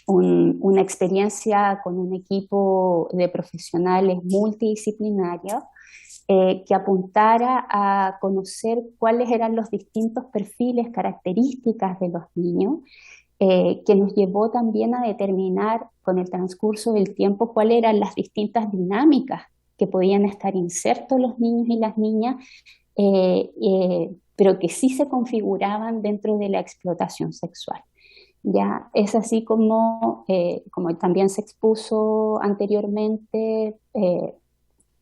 una experiencia con un equipo de profesionales multidisciplinarios que apuntara a conocer cuáles eran los distintos perfiles, características de los niños, que nos llevó también a determinar con el transcurso del tiempo cuáles eran las distintas dinámicas que podían estar insertos los niños y las niñas, pero que sí se configuraban dentro de la explotación sexual. Ya es así como también se expuso anteriormente,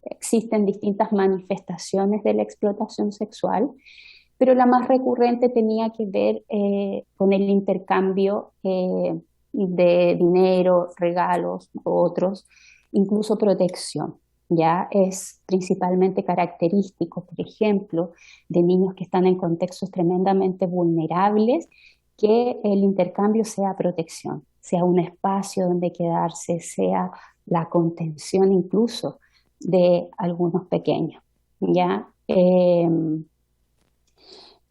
existen distintas manifestaciones de la explotación sexual, pero la más recurrente tenía que ver con el intercambio de dinero, regalos, otros, incluso protección. Ya es principalmente característico, por ejemplo, de niños que están en contextos tremendamente vulnerables, que el intercambio sea protección, sea un espacio donde quedarse, sea la contención incluso de algunos pequeños, ¿ya?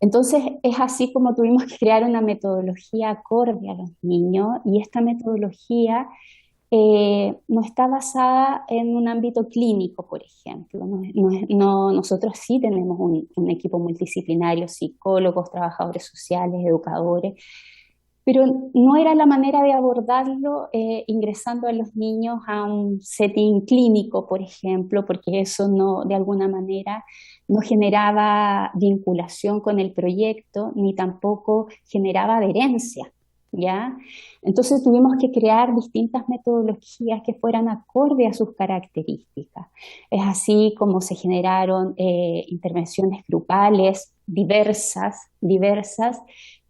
Entonces es así como tuvimos que crear una metodología acorde a los niños, y esta metodología no está basada en un ámbito clínico, por ejemplo. Nosotros sí tenemos un equipo multidisciplinario, psicólogos, trabajadores sociales, educadores, pero no era la manera de abordarlo ingresando a los niños a un setting clínico, por ejemplo, porque eso no, de alguna manera, no generaba vinculación con el proyecto, ni tampoco generaba adherencia, ¿ya? Entonces tuvimos que crear distintas metodologías que fueran acorde a sus características. Es así como se generaron intervenciones grupales diversas,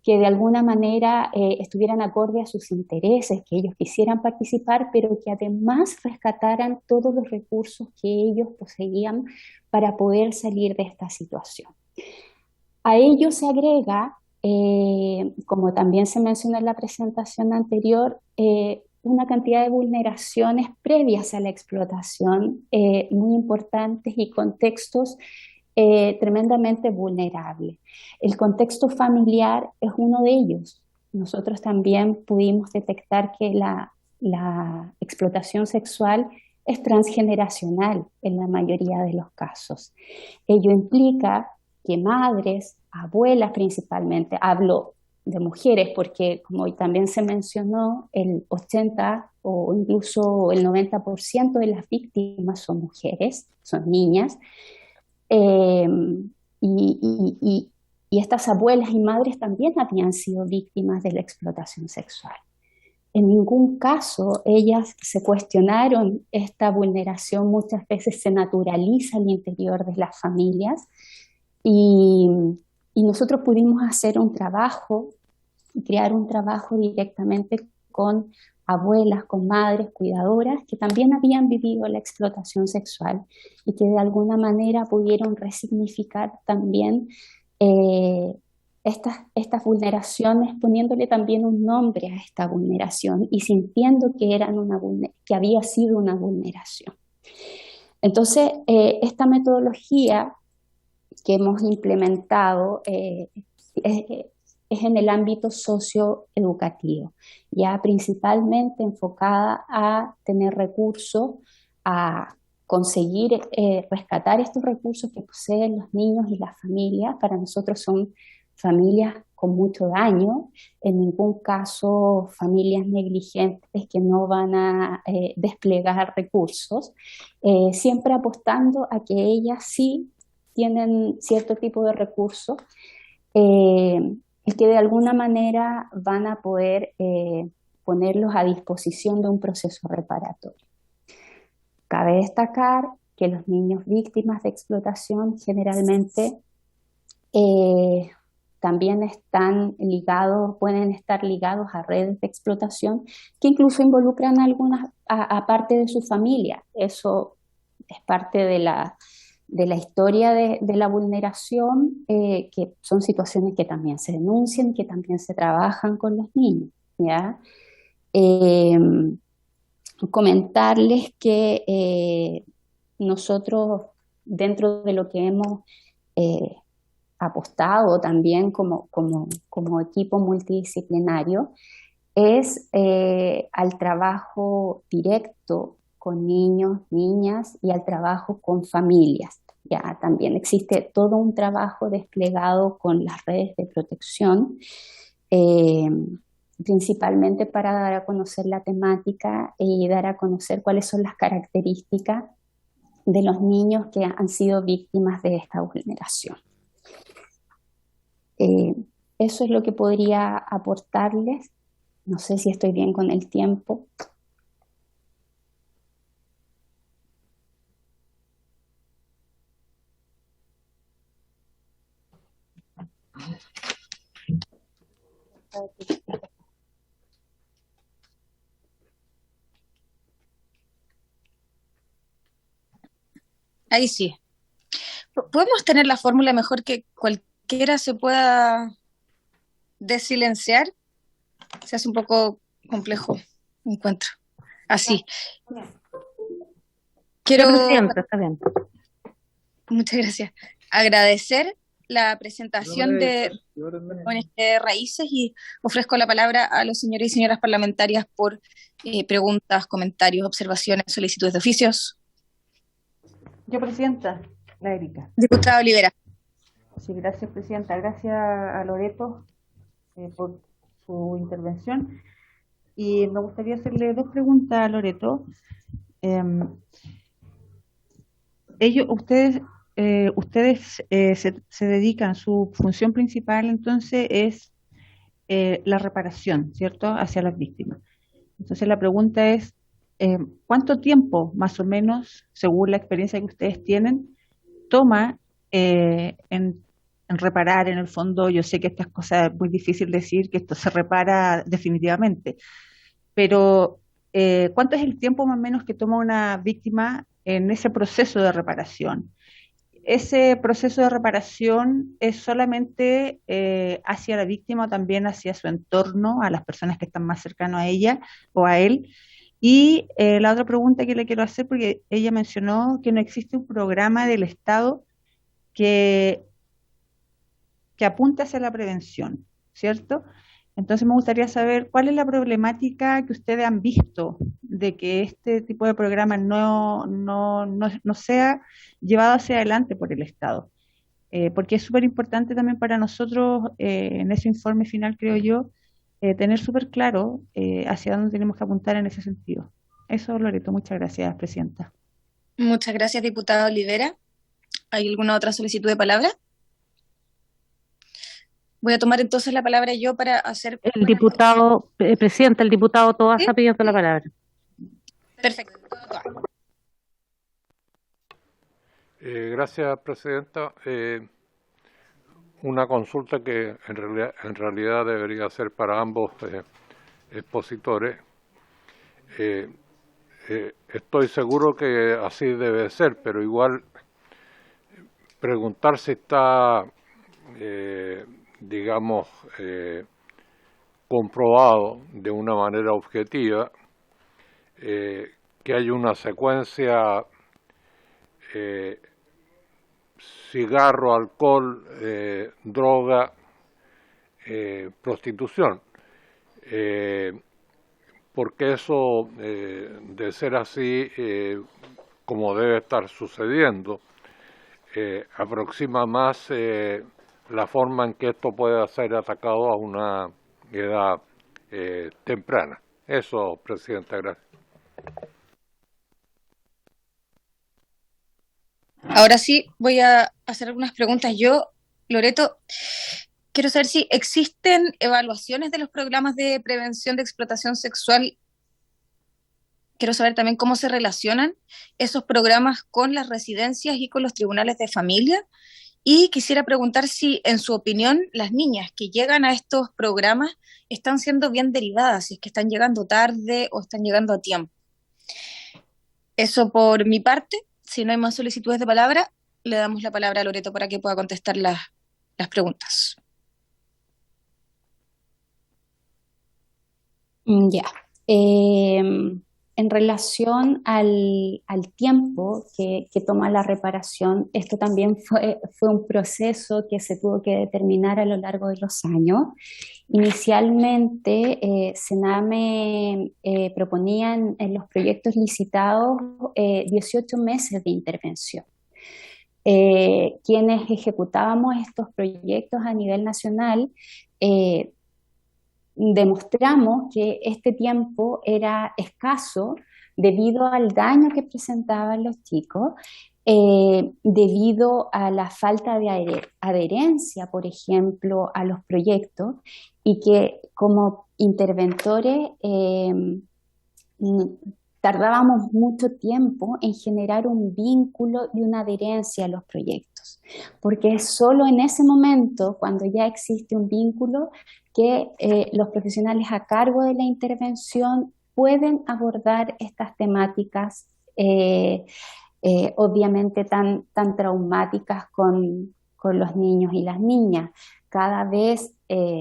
que de alguna manera estuvieran acorde a sus intereses, que ellos quisieran participar, pero que además rescataran todos los recursos que ellos poseían para poder salir de esta situación. A ello se agrega, como también se mencionó en la presentación anterior, una cantidad de vulneraciones previas a la explotación muy importantes y contextos tremendamente vulnerables. El contexto familiar es uno de ellos. Nosotros también pudimos detectar que la explotación sexual es transgeneracional en la mayoría de los casos. Ello implica que madres, abuelas principalmente, hablo de mujeres porque como también se mencionó, el 80 o incluso el 90% de las víctimas son mujeres, son niñas, y estas abuelas y madres también habían sido víctimas de la explotación sexual. En ningún caso ellas se cuestionaron esta vulneración, muchas veces se naturaliza al interior de las familias, y nosotros pudimos hacer un trabajo, crear un trabajo directamente con abuelas, con madres, cuidadoras, que también habían vivido la explotación sexual y que de alguna manera pudieron resignificar también estas vulneraciones, poniéndole también un nombre a esta vulneración y sintiendo que había sido una vulneración. Entonces, esta metodología que hemos implementado es en el ámbito socioeducativo, ya principalmente enfocada a tener recursos, a conseguir rescatar estos recursos que poseen los niños y las familias. Para nosotros son familias con mucho daño, en ningún caso familias negligentes que no van a desplegar recursos, siempre apostando a que ellas sí tienen cierto tipo de recursos y que de alguna manera van a poder ponerlos a disposición de un proceso reparatorio. Cabe destacar que los niños víctimas de explotación generalmente también están ligados, pueden estar ligados a redes de explotación que incluso involucran a parte de su familia. Eso es parte de la historia de la vulneración, que son situaciones que también se denuncian, que también se trabajan con los niños, ¿ya? Comentarles que nosotros, dentro de lo que hemos apostado también como equipo multidisciplinario, es al trabajo directo con niños, niñas y al trabajo con familias. Ya también existe todo un trabajo desplegado con las redes de protección, principalmente para dar a conocer la temática y dar a conocer cuáles son las características de los niños que han sido víctimas de esta vulneración. Eso es lo que podría aportarles No sé si estoy bien con el tiempo. Ahí sí. ¿Podemos tener la fórmula mejor que cualquiera se pueda desilenciar? Se hace un poco complejo, encuentro. Así. Quiero, Presidenta, está bien. muchas gracias, agradecer la presentación de ONG Raíces y ofrezco la palabra a los señores y señoras parlamentarias por preguntas, comentarios, observaciones, solicitudes de oficios. Yo, presidenta, la Erika. Diputada Olivera. Sí, gracias, presidenta. Gracias a Loreto por su intervención. Y me gustaría hacerle dos preguntas a Loreto. Ustedes se dedican, su función principal entonces es la reparación, ¿cierto?, hacia las víctimas. Entonces la pregunta es, ¿cuánto tiempo más o menos, según la experiencia que ustedes tienen, toma en reparar en el fondo? Yo sé que estas cosas es muy difícil decir que esto se repara definitivamente, pero ¿cuánto es el tiempo más o menos que toma una víctima en ese proceso de reparación? ¿Ese proceso de reparación es solamente hacia la víctima o también hacia su entorno, a las personas que están más cercanas a ella o a él? Y la otra pregunta que le quiero hacer, porque ella mencionó que no existe un programa del Estado que, que apunte hacia la prevención, ¿cierto? Entonces me gustaría saber cuál es la problemática que ustedes han visto de que este tipo de programa no sea llevado hacia adelante por el Estado. Porque es súper importante también para nosotros, en ese informe final, creo yo, tener súper claro hacia dónde tenemos que apuntar en ese sentido. Eso, Loreto, muchas gracias, presidenta. Muchas gracias, diputada Olivera. ¿Hay alguna otra solicitud de palabra? Voy a tomar entonces la palabra yo para hacer... El diputado, presidenta, el diputado Toa ¿Sí? está pidiendo la palabra. Perfecto. Gracias, presidenta. Una consulta que en realidad debería ser para ambos expositores. Estoy seguro que así debe ser, pero igual preguntar si está, digamos, comprobado de una manera objetiva que hay una secuencia cigarro, alcohol, droga, prostitución. Porque eso, de ser así, como debe estar sucediendo, aproxima más la forma en que esto puede ser atacado a una edad temprana. Eso, presidenta, gracias. Ahora sí, voy a hacer algunas preguntas. Yo, Loreto, quiero saber si existen evaluaciones de los programas de prevención de explotación sexual. Quiero saber también cómo se relacionan esos programas con las residencias y con los tribunales de familia. Y quisiera preguntar si, en su opinión, las niñas que llegan a estos programas están siendo bien derivadas, si es que están llegando tarde o están llegando a tiempo. Eso por mi parte. Si no hay más solicitudes de palabra, le damos la palabra a Loreto para que pueda contestar las preguntas. Ya. En relación al tiempo que toma la reparación, esto también fue un proceso que se tuvo que determinar a lo largo de los años. Inicialmente, Sename proponía en los proyectos licitados 18 meses de intervención. Quienes ejecutábamos estos proyectos a nivel nacional, demostramos que este tiempo era escaso debido al daño que presentaban los chicos, debido a la falta de adherencia, por ejemplo, a los proyectos, y que como interventores tardábamos mucho tiempo en generar un vínculo y una adherencia a los proyectos, porque es solo en ese momento, cuando ya existe un vínculo, que los profesionales a cargo de la intervención pueden abordar estas temáticas obviamente tan traumáticas con los niños y las niñas. Cada vez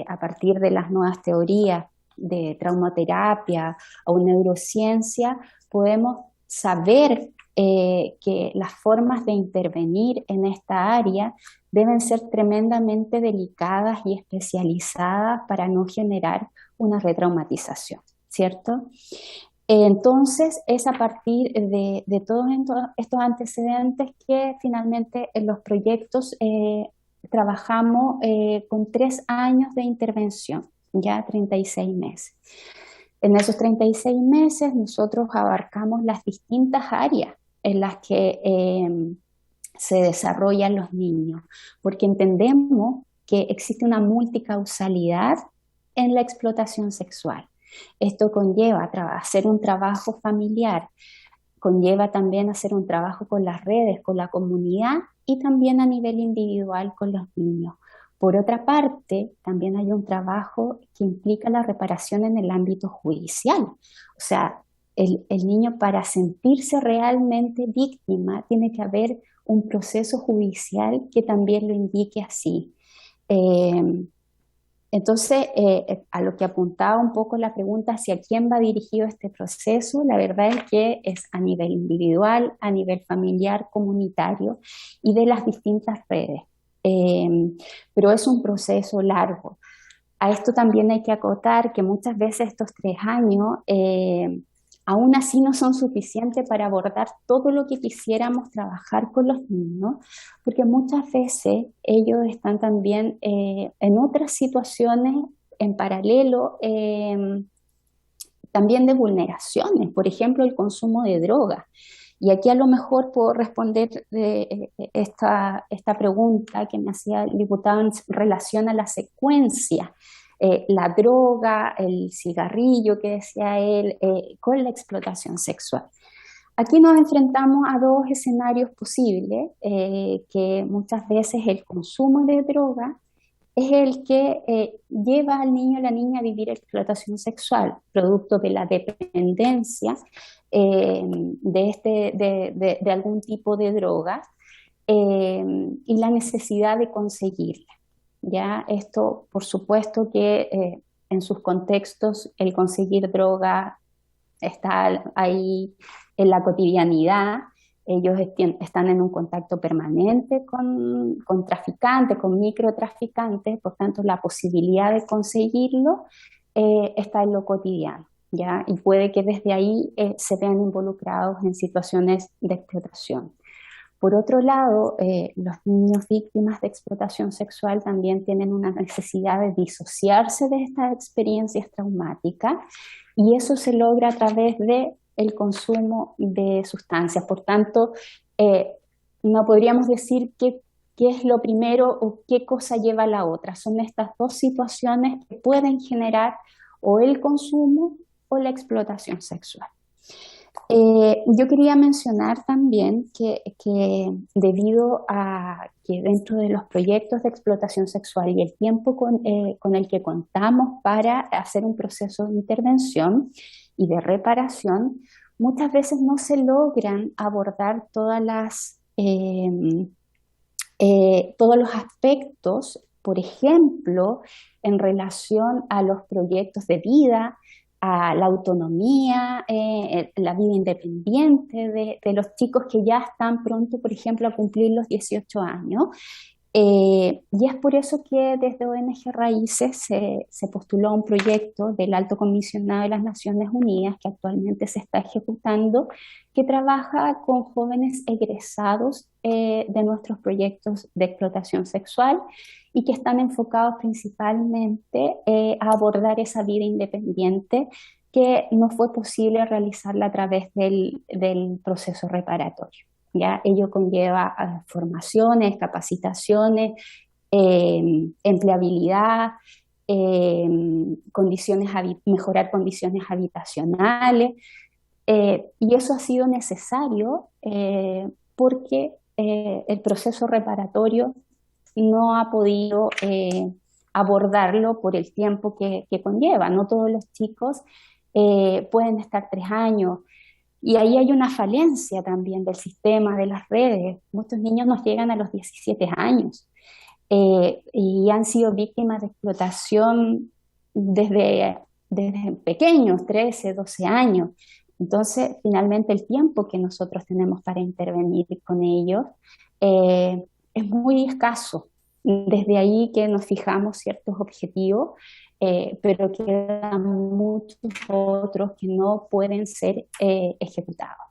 a partir de las nuevas teorías de traumaterapia o neurociencia, podemos saber que las formas de intervenir en esta área deben ser tremendamente delicadas y especializadas para no generar una retraumatización, ¿cierto? Entonces, es a partir de todos estos antecedentes que finalmente en los proyectos trabajamos con 3 años de intervención, ya 36 meses. En esos 36 meses nosotros abarcamos las distintas áreas en las que se desarrollan los niños, porque entendemos que existe una multicausalidad en la explotación sexual. Esto conlleva hacer un trabajo familiar, conlleva también hacer un trabajo con las redes, con la comunidad y también a nivel individual con los niños. Por otra parte, también hay un trabajo que implica la reparación en el ámbito judicial. O sea, el niño, para sentirse realmente víctima, tiene que haber un proceso judicial que también lo indique así. Entonces, a lo que apuntaba un poco la pregunta hacia quién va dirigido este proceso, la verdad es que es a nivel individual, a nivel familiar, comunitario y de las distintas redes. Pero es un proceso largo. A esto también hay que acotar que muchas veces estos 3 años aún así no son suficientes para abordar todo lo que quisiéramos trabajar con los niños, porque muchas veces ellos están también en otras situaciones en paralelo, también de vulneraciones, por ejemplo el consumo de drogas. Y aquí a lo mejor puedo responder esta pregunta que me hacía el diputado en relación a la secuencia. La droga, el cigarrillo que decía él, con la explotación sexual. Aquí nos enfrentamos a 2 escenarios posibles, que muchas veces el consumo de droga es el que lleva al niño o la niña a vivir explotación sexual, producto de la dependencia de algún tipo de droga y la necesidad de conseguirla. Ya esto, por supuesto que en sus contextos el conseguir droga está ahí en la cotidianidad. Ellos están en un contacto permanente con traficantes, con microtraficantes, por tanto la posibilidad de conseguirlo está en lo cotidiano, ¿ya? Y puede que desde ahí se vean involucrados en situaciones de explotación. Por otro lado, los niños víctimas de explotación sexual también tienen una necesidad de disociarse de estas experiencias traumáticas y eso se logra a través del consumo de sustancias. Por tanto, no podríamos decir qué es lo primero o qué cosa lleva a la otra. Son estas 2 situaciones que pueden generar o el consumo o la explotación sexual. Yo quería mencionar también que debido a que dentro de los proyectos de explotación sexual y el tiempo con el que contamos para hacer un proceso de intervención y de reparación, muchas veces no se logran abordar todos los aspectos, por ejemplo, en relación a los proyectos de vida, a la autonomía, la vida independiente de los chicos que ya están pronto, por ejemplo, a cumplir los 18 años. Y es por eso que desde ONG Raíces se postuló un proyecto del Alto Comisionado de las Naciones Unidas que actualmente se está ejecutando, que trabaja con jóvenes egresados de nuestros proyectos de explotación sexual y que están enfocados principalmente a abordar esa vida independiente que no fue posible realizarla a través del proceso reparatorio. ¿Ya? Ello conlleva formaciones, capacitaciones, empleabilidad, mejorar condiciones habitacionales, y eso ha sido necesario porque el proceso reparatorio no ha podido abordarlo por el tiempo que conlleva. No todos los chicos pueden estar 3 años, y ahí hay una falencia también del sistema, de las redes. Muchos niños nos llegan a los 17 años y han sido víctimas de explotación desde pequeños, 13, 12 años. Entonces, finalmente el tiempo que nosotros tenemos para intervenir con ellos es muy escaso. Desde ahí que nos fijamos ciertos objetivos, pero quedan muchos otros que no pueden ser ejecutados.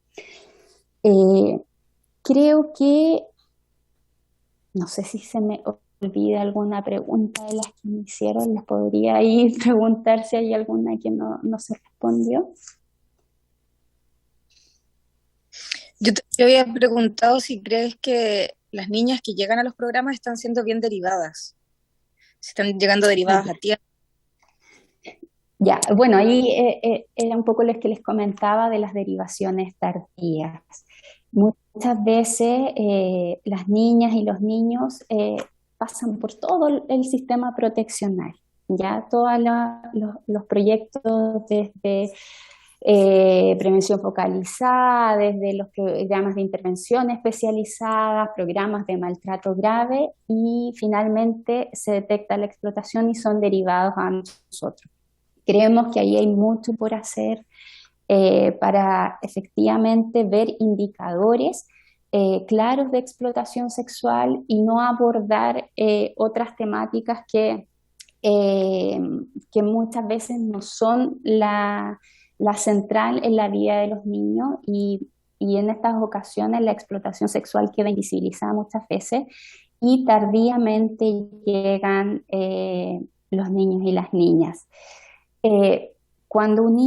Creo que, no sé si se me olvida alguna pregunta de las que me hicieron, les podría ir preguntar si hay alguna que no se respondió. Yo te había preguntado si crees que las niñas que llegan a los programas están siendo bien derivadas, si están llegando derivadas a tiempo. Ya, bueno, ahí era un poco lo que les comentaba de las derivaciones tardías. Muchas veces las niñas y los niños pasan por todo el sistema proteccional, ya todos los proyectos desde prevención focalizada, desde los programas de intervención especializada, programas de maltrato grave, y finalmente se detecta la explotación y son derivados a nosotros. Creemos que ahí hay mucho por hacer para efectivamente ver indicadores claros de explotación sexual y no abordar otras temáticas que muchas veces no son la central en la vida de los niños, y en estas ocasiones la explotación sexual queda invisibilizada muchas veces y tardíamente llegan los niños y las niñas. Cuando una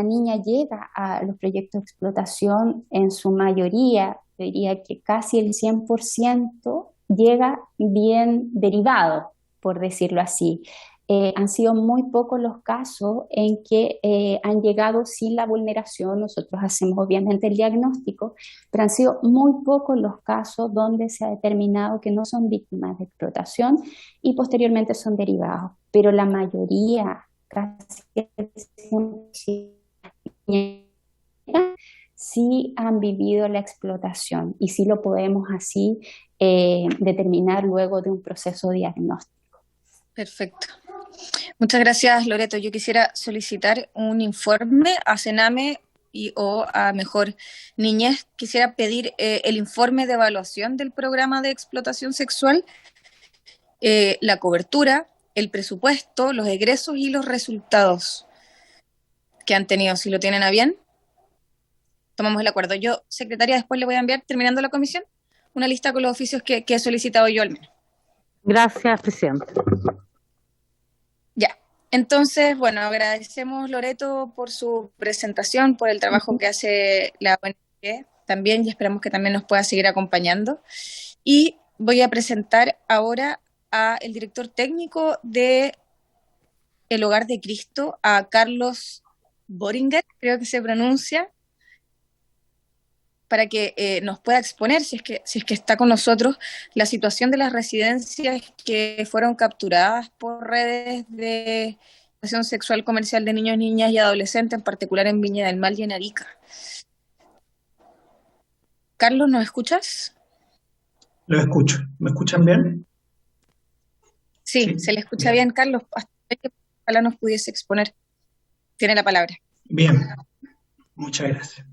niña llega a los proyectos de explotación, en su mayoría, diría que casi el 100% llega bien derivado, por decirlo así. Han sido muy pocos los casos en que han llegado sin la vulneración. Nosotros hacemos obviamente el diagnóstico, pero han sido muy pocos los casos donde se ha determinado que no son víctimas de explotación y posteriormente son derivados. Pero la mayoría, casi el 100%, sí han vivido la explotación, y sí lo podemos así determinar luego de un proceso diagnóstico. Perfecto. Muchas gracias, Loreto. Yo quisiera solicitar un informe a Sename o a Mejor Niñez. Quisiera pedir el informe de evaluación del programa de explotación sexual, la cobertura, el presupuesto, los egresos y los resultados que han tenido. Si lo tienen a bien, tomamos el acuerdo. Yo, secretaria, después le voy a enviar, terminando la comisión, una lista con los oficios que he solicitado yo al menos. Gracias, presidente. Ya, entonces, bueno, agradecemos, Loreto, por su presentación, por el trabajo que hace la ONG también, y esperamos que también nos pueda seguir acompañando. Y voy a presentar ahora a el director técnico de El Hogar de Cristo, a Carlos Boringer, creo que se pronuncia, para que nos pueda exponer, si es que está con nosotros, la situación de las residencias que fueron capturadas por redes de explotación sexual comercial de niños, niñas y adolescentes, en particular en Viña del Mar y en Arica. Carlos, ¿nos escuchas? Lo escucho. ¿Me escuchan bien? Sí, se le escucha bien, Carlos. Hasta que ojalá nos pudiese exponer. Tiene la palabra. Bien, muchas gracias.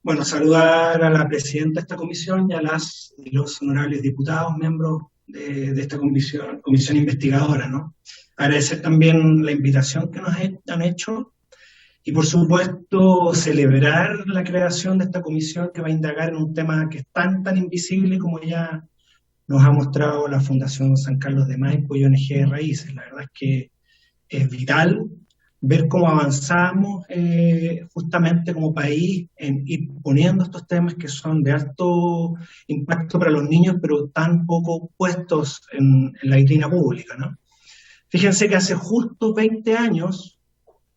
Bueno, saludar a la presidenta de esta comisión y a las y los honorables diputados, miembros de esta comisión investigadora, ¿no? Agradecer también la invitación que nos han hecho y, por supuesto, celebrar la creación de esta comisión que va a indagar en un tema que es tan invisible como ya nos ha mostrado la Fundación San Carlos de Maipo y ONG de Raíces. La verdad es que es vital ver cómo avanzamos justamente como país en ir poniendo estos temas que son de alto impacto para los niños, pero tan poco puestos en la vitrina pública, ¿no? Fíjense que hace justo 20 años,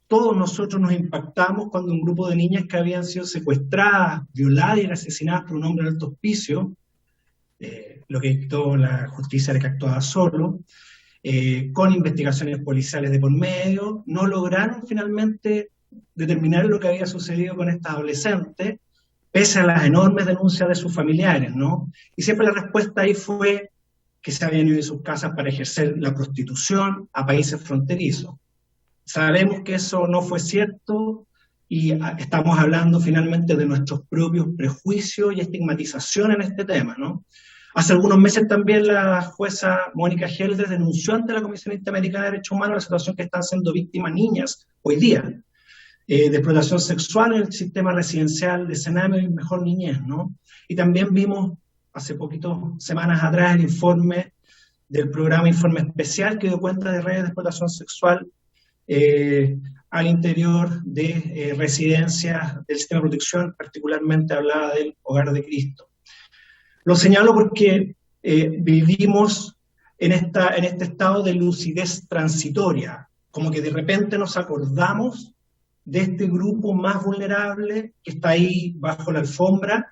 todos nosotros nos impactamos cuando un grupo de niñas que habían sido secuestradas, violadas y asesinadas por un hombre de alto hospicio, lo que dictó la justicia era que actuaba solo, con investigaciones policiales de por medio, no lograron finalmente determinar lo que había sucedido con estas adolescentes, pese a las enormes denuncias de sus familiares, ¿no? Y siempre la respuesta ahí fue que se habían ido de sus casas para ejercer la prostitución a países fronterizos. Sabemos que eso no fue cierto y estamos hablando finalmente de nuestros propios prejuicios y estigmatización en este tema, ¿no? Hace algunos meses también la jueza Mónica Geldres denunció ante la Comisión Interamericana de Derechos Humanos la situación que están siendo víctimas niñas hoy día, de explotación sexual en el sistema residencial de Sename y Mejor Niñez, ¿no? Y también vimos hace poquitas semanas atrás el informe del programa Informe Especial que dio cuenta de redes de explotación sexual al interior de residencias del sistema de protección, particularmente hablaba del Hogar de Cristo. Lo señalo porque vivimos en este estado de lucidez transitoria, como que de repente nos acordamos de este grupo más vulnerable que está ahí bajo la alfombra,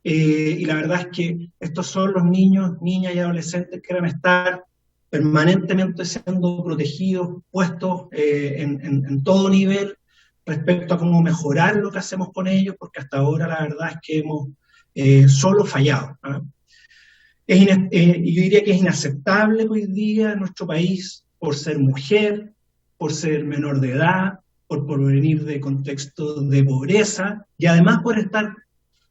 y la verdad es que estos son los niños, niñas y adolescentes que deben estar permanentemente siendo protegidos, puestos en todo nivel respecto a cómo mejorar lo que hacemos con ellos, porque hasta ahora la verdad es que hemos solo fallado, ¿eh? Y yo diría que es inaceptable que hoy día en nuestro país, por ser mujer, por ser menor de edad, por provenir de contextos de pobreza, y además por estar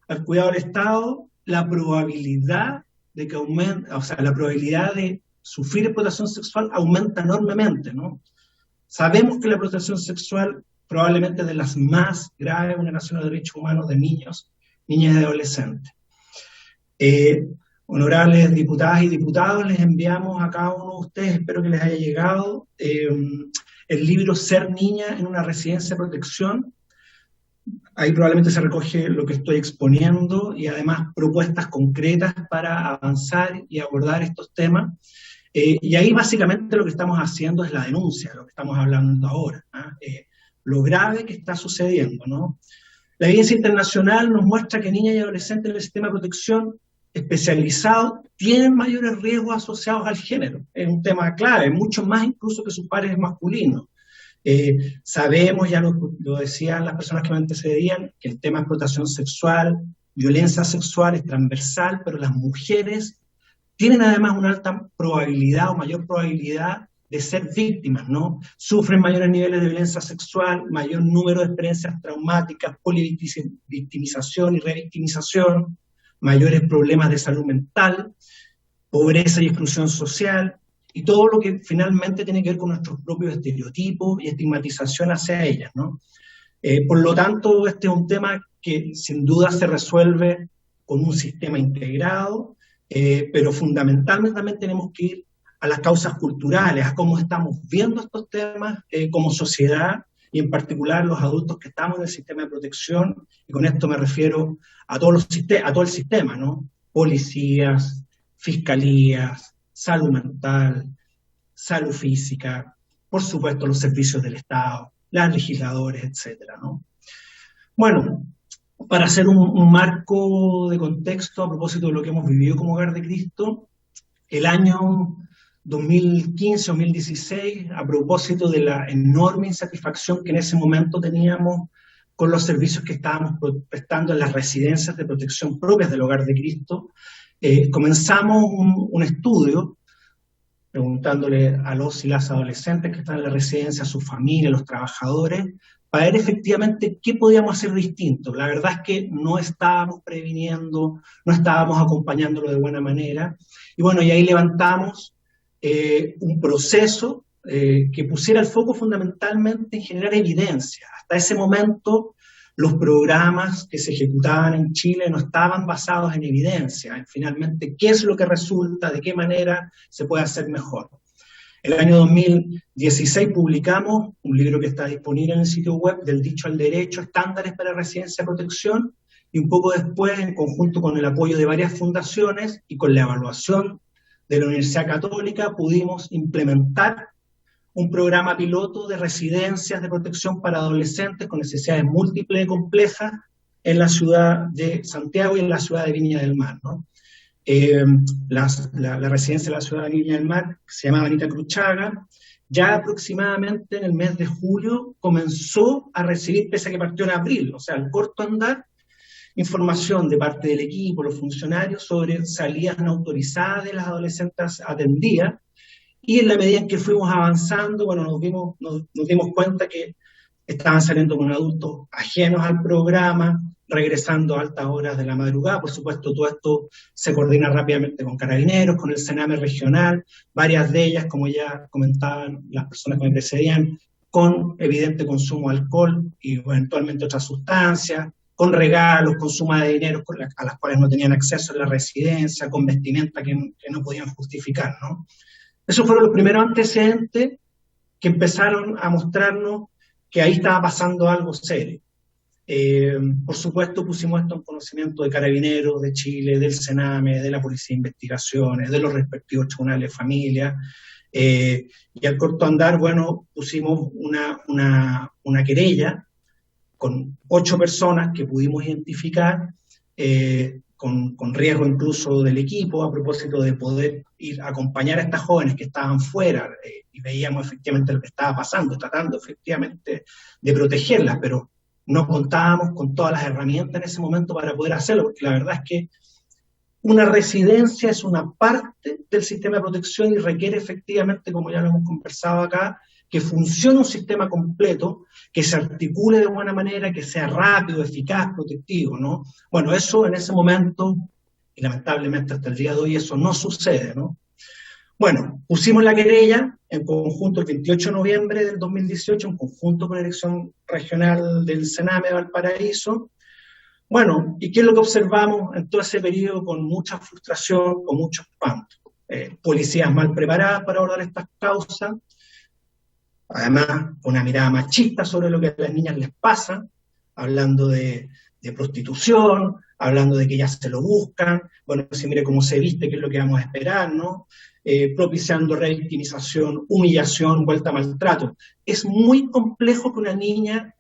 al cuidado del Estado, la probabilidad de que aumente, o sea, la probabilidad de sufrir explotación sexual aumenta enormemente, ¿no? Sabemos que la explotación sexual probablemente es de las más graves vulneraciones de derechos humanos de niños, niñas y adolescentes. Honorables diputadas y diputados, les enviamos a cada uno de ustedes, espero que les haya llegado, el libro Ser Niña en una Residencia de Protección. Ahí probablemente se recoge lo que estoy exponiendo y además propuestas concretas para avanzar y abordar estos temas. Y ahí básicamente lo que estamos haciendo es la denuncia, lo que estamos hablando ahora, lo grave que está sucediendo, ¿no? La evidencia internacional nos muestra que niñas y adolescentes en el sistema de protección especializado tienen mayores riesgos asociados al género. Es un tema clave, mucho más incluso que sus pares masculinos. Sabemos, ya lo decían las personas que me antecedían, que el tema de explotación sexual, violencia sexual es transversal, pero las mujeres tienen además una alta probabilidad o mayor probabilidad de ser víctimas, ¿no? Sufren mayores niveles de violencia sexual, mayor número de experiencias traumáticas, polivictimización y revictimización, mayores problemas de salud mental, pobreza y exclusión social, y todo lo que finalmente tiene que ver con nuestros propios estereotipos y estigmatización hacia ellas, ¿no? Por lo tanto, este es un tema que sin duda se resuelve con un sistema integrado, pero fundamentalmente también tenemos que ir a las causas culturales, a cómo estamos viendo estos temas como sociedad, y en particular los adultos que estamos en el sistema de protección, y con esto me refiero a todo el sistema, ¿no? Policías, fiscalías, salud mental, salud física, por supuesto los servicios del Estado, los legisladores, etcétera, ¿no? Bueno, para hacer un marco de contexto a propósito de lo que hemos vivido como Hogar de Cristo, el año 2015-2016, a propósito de la enorme insatisfacción que en ese momento teníamos con los servicios que estábamos prestando en las residencias de protección propias del Hogar de Cristo, comenzamos un estudio preguntándole a los y las adolescentes que están en la residencia, a sus familias, a los trabajadores, para ver efectivamente qué podíamos hacer distinto. La verdad es que no estábamos previniendo, no estábamos acompañándolo de buena manera, y bueno, y ahí levantamos un proceso que pusiera el foco fundamentalmente en generar evidencia. Hasta ese momento los programas que se ejecutaban en Chile no estaban basados en evidencia, en finalmente qué es lo que resulta, de qué manera se puede hacer mejor. El año 2016 publicamos un libro que está disponible en el sitio web, Del Dicho al Derecho, Estándares para Residencia de Protección, y un poco después, en conjunto con el apoyo de varias fundaciones y con la evaluación de la Universidad Católica, pudimos implementar un programa piloto de residencias de protección para adolescentes con necesidades múltiples y complejas en la ciudad de Santiago y en la ciudad de Viña del Mar, ¿no? La residencia de la ciudad de Viña del Mar, que se llama Anita Cruchaga, ya aproximadamente en el mes de julio comenzó a recibir, pese a que partió en abril, o sea, al corto andar, información de parte del equipo, los funcionarios, sobre salidas no autorizadas de las adolescentes atendidas, y en la medida en que fuimos avanzando, bueno, nos dimos cuenta que estaban saliendo con adultos ajenos al programa, regresando a altas horas de la madrugada. Por supuesto, todo esto se coordina rápidamente con Carabineros, con el Sename regional, varias de ellas, como ya comentaban las personas que me precedían, con evidente consumo de alcohol y eventualmente otras sustancias, con regalos, con suma de dinero a las cuales no tenían acceso en la residencia, con vestimenta que no podían justificar, ¿no? Esos fueron los primeros antecedentes que empezaron a mostrarnos que ahí estaba pasando algo serio. Por supuesto, pusimos esto en conocimiento de Carabineros, de Chile, del Sename, de la Policía de Investigaciones, de los respectivos tribunales de familia, y al corto andar, bueno, pusimos una querella con 8 personas que pudimos identificar, con riesgo incluso del equipo, a propósito de poder ir a acompañar a estas jóvenes que estaban fuera, y veíamos efectivamente lo que estaba pasando, tratando efectivamente de protegerlas, pero no contábamos con todas las herramientas en ese momento para poder hacerlo, porque la verdad es que una residencia es una parte del sistema de protección y requiere efectivamente, como ya lo hemos conversado acá, que funcione un sistema completo, que se articule de buena manera, que sea rápido, eficaz, protectivo, ¿no? Bueno, eso en ese momento, y lamentablemente hasta el día de hoy eso no sucede, ¿no? Bueno, pusimos la querella en conjunto el 28 de noviembre del 2018, en conjunto con la Dirección Regional del Sename de Valparaíso. Bueno, ¿y qué es lo que observamos en todo ese periodo con mucha frustración, con mucho espanto? Policías mal preparadas para abordar estas causas, además una mirada machista sobre lo que a las niñas les pasa, hablando de prostitución, hablando de que ellas se lo buscan, bueno, si mire cómo se viste, qué es lo que vamos a esperar, ¿no? Propiciando revictimización, humillación, vuelta a maltrato. Es muy complejo que una niña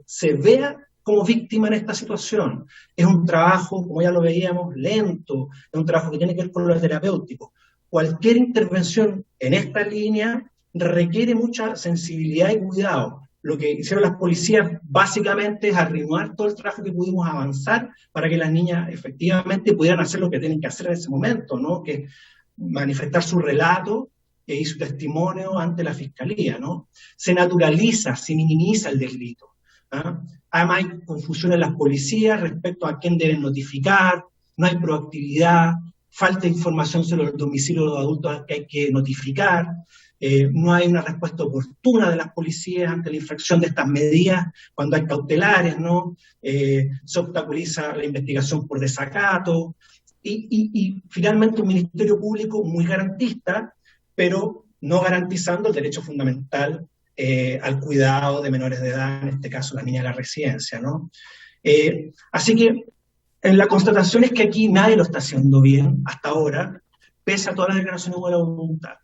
se vea como víctima en esta situación. Es un trabajo, como ya lo veíamos, lento, es un trabajo que tiene que ver con lo terapéutico. Cualquier intervención en esta línea requiere mucha sensibilidad y cuidado. Lo que hicieron las policías básicamente es arrimar todo el trabajo que pudimos avanzar para que las niñas efectivamente pudieran hacer lo que tienen que hacer en ese momento, ¿no? Que manifestar su relato y su testimonio ante la fiscalía, ¿no? Se naturaliza, se minimiza el delito, ¿ah? Además hay confusión en las policías respecto a quién deben notificar, no hay proactividad, falta información sobre el domicilio de los adultos que hay que notificar, no hay una respuesta oportuna de las policías ante la infracción de estas medidas cuando hay cautelares, ¿no? Se obstaculiza la investigación por desacato, y finalmente un Ministerio Público muy garantista, pero no garantizando el derecho fundamental al cuidado de menores de edad, en este caso las niñas de la residencia, ¿no? Así que la constatación es que aquí nadie lo está haciendo bien hasta ahora, pese a todas las declaraciones de buena voluntad.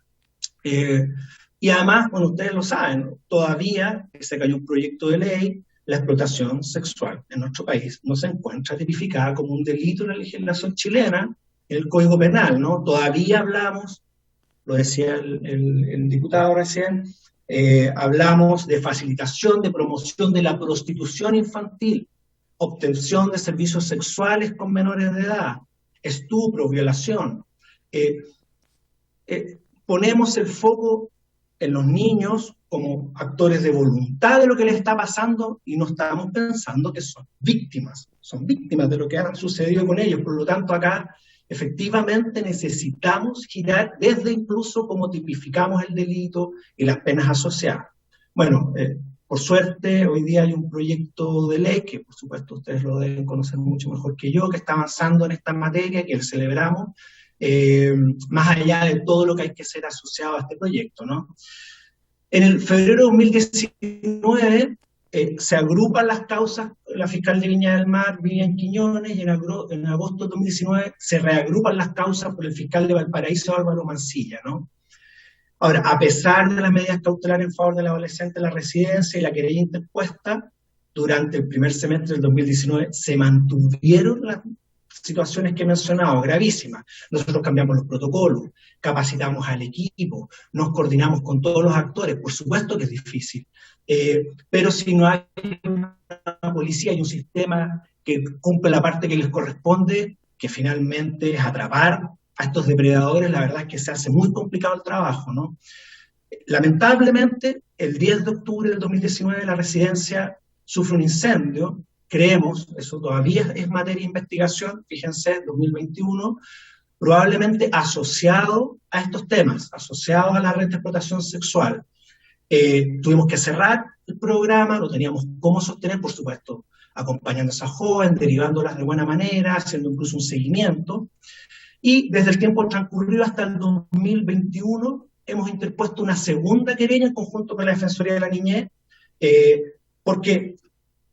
Y además, bueno, ustedes lo saben, todavía se cayó un proyecto de ley, la explotación sexual en nuestro país no se encuentra tipificada como un delito en la legislación chilena, en el Código Penal, ¿no? Todavía hablamos, lo decía el diputado recién, hablamos de facilitación, de promoción de la prostitución infantil, obtención de servicios sexuales con menores de edad, estupro, violación. Ponemos el foco en los niños como actores de voluntad de lo que les está pasando y no estamos pensando que son víctimas de lo que ha sucedido con ellos. Por lo tanto, acá efectivamente necesitamos girar desde incluso cómo tipificamos el delito y las penas asociadas. Bueno, por suerte, hoy día hay un proyecto de ley, que por supuesto ustedes lo deben conocer mucho mejor que yo, que está avanzando en esta materia, que celebramos, más allá de todo lo que hay que ser asociado a este proyecto, ¿no? En el febrero de 2019 se agrupan las causas, la fiscal de Viña del Mar, Vivian Quiñones, y en agosto de 2019 se reagrupan las causas por el fiscal de Valparaíso, Álvaro Mancilla, ¿no? Ahora, a pesar de las medidas cautelares en favor del adolescente en la residencia y la querella interpuesta, durante el primer semestre del 2019 se mantuvieron las situaciones que he mencionado, gravísimas. Nosotros cambiamos los protocolos, capacitamos al equipo, nos coordinamos con todos los actores. Por supuesto que es difícil, pero si no hay una policía y un sistema que cumple la parte que les corresponde, que finalmente es atrapar a estos depredadores, la verdad es que se hace muy complicado el trabajo, ¿no? Lamentablemente, el 10 de octubre del 2019 la residencia sufre un incendio, creemos, eso todavía es materia de investigación, fíjense, 2021, probablemente asociado a estos temas, asociado a la red de explotación sexual. Tuvimos que cerrar el programa, no teníamos cómo sostener, por supuesto, acompañando a esas jóvenes, derivándolas de buena manera, haciendo incluso un seguimiento. Y desde el tiempo transcurrido hasta el 2021 hemos interpuesto una segunda querella en conjunto con la Defensoría de la Niñez, porque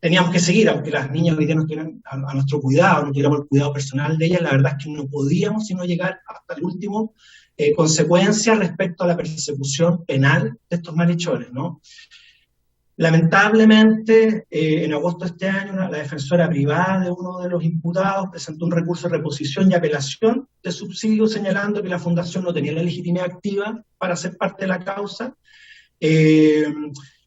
teníamos que seguir, aunque las niñas hoy día no estuvieran a nuestro cuidado, no tuviéramos el cuidado personal de ellas, la verdad es que no podíamos sino llegar hasta el último consecuencia respecto a la persecución penal de estos malhechores, ¿no? Lamentablemente, en agosto de este año, la defensora privada de uno de los imputados presentó un recurso de reposición y apelación de subsidio señalando que la fundación no tenía la legitimidad activa para ser parte de la causa,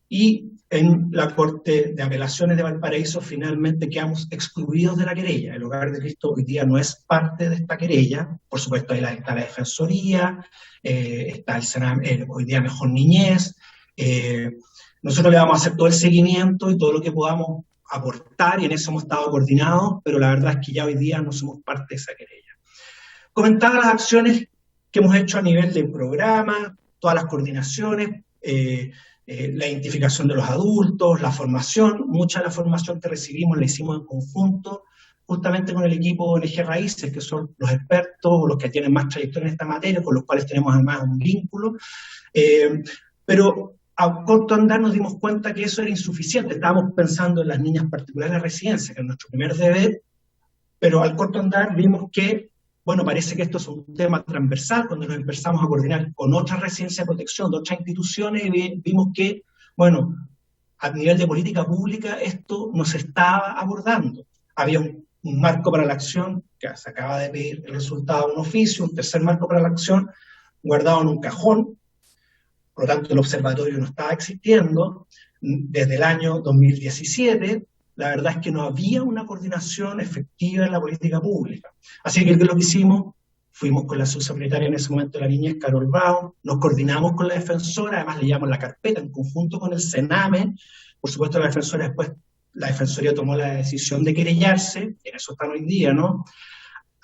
y en la Corte de Apelaciones de Valparaíso finalmente quedamos excluidos de la querella. El Hogar de Cristo hoy día no es parte de esta querella, por supuesto ahí está la Defensoría, está el Senam, hoy día Mejor Niñez. Nosotros le vamos a hacer todo el seguimiento y todo lo que podamos aportar, y en eso hemos estado coordinados, pero la verdad es que ya hoy día no somos parte de esa querella. Comentaba las acciones que hemos hecho a nivel del programa, todas las coordinaciones, la identificación de los adultos, la formación. Mucha de la formación que recibimos la hicimos en conjunto, justamente con el equipo ONG Raíces, que son los expertos, los que tienen más trayectoria en esta materia, con los cuales tenemos además un vínculo. Pero a corto andar nos dimos cuenta que eso era insuficiente. Estábamos pensando en las niñas particulares de la residencia, que es nuestro primer deber, pero al corto andar vimos que, bueno, parece que esto es un tema transversal. Cuando nos empezamos a coordinar con otras residencias de protección, de otras instituciones, vimos que, bueno, a nivel de política pública esto no se estaba abordando. Había un marco para la acción, que se acaba de pedir el resultado de un oficio, un tercer marco para la acción, guardado en un cajón. Por lo tanto, el observatorio no estaba existiendo desde el año 2017. La verdad es que no había una coordinación efectiva en la política pública. Así que lo que hicimos, fuimos con la subsecretaria en ese momento de la niñez, Carol Brown, nos coordinamos con la defensora, además le llevamos la carpeta en conjunto con el Sename. Por supuesto, la defensora después, la defensoría tomó la decisión de querellarse, en eso están hoy día, ¿no?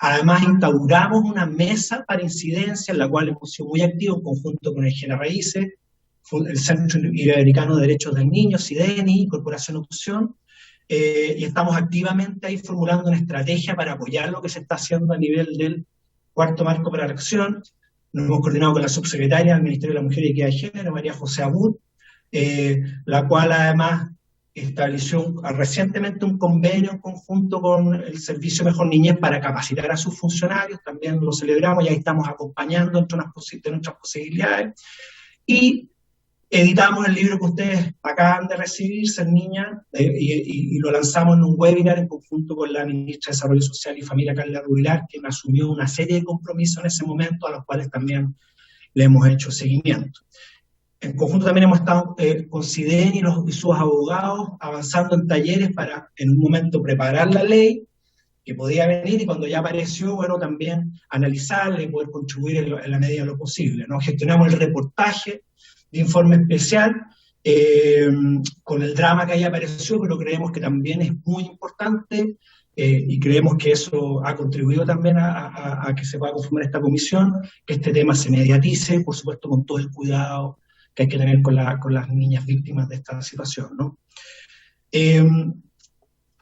Además, instauramos una mesa para incidencia en la cual hemos sido muy activos en conjunto con el GENA Raíces, el Centro Iberoamericano de Derechos del Niño, CIDENI, Corporación Opción, y estamos activamente ahí formulando una estrategia para apoyar lo que se está haciendo a nivel del cuarto marco para la acción. Nos hemos coordinado con la subsecretaria del Ministerio de la Mujer y Equidad de Género, María José Abud, la cual además estableció recientemente un convenio en conjunto con el Servicio Mejor Niñez para capacitar a sus funcionarios. También lo celebramos y ahí estamos acompañando entre nuestras posibilidades. Y editamos el libro que ustedes acaban de recibir, Ser Niña, y lo lanzamos en un webinar en conjunto con la ministra de Desarrollo Social y Familia, Carla Rubilar, quien asumió una serie de compromisos en ese momento, a los cuales también le hemos hecho seguimiento. En conjunto también hemos estado con CIDENI y sus abogados avanzando en talleres para en un momento preparar la ley que podía venir, y cuando ya apareció, bueno, también analizarla y poder contribuir en la medida de lo posible, ¿no? Gestionamos el reportaje de informe especial con el drama que ahí apareció, pero creemos que también es muy importante y creemos que eso ha contribuido también a que se pueda conformar esta comisión, que este tema se mediatice, por supuesto con todo el cuidado que hay que tener con las niñas víctimas de esta situación, ¿no?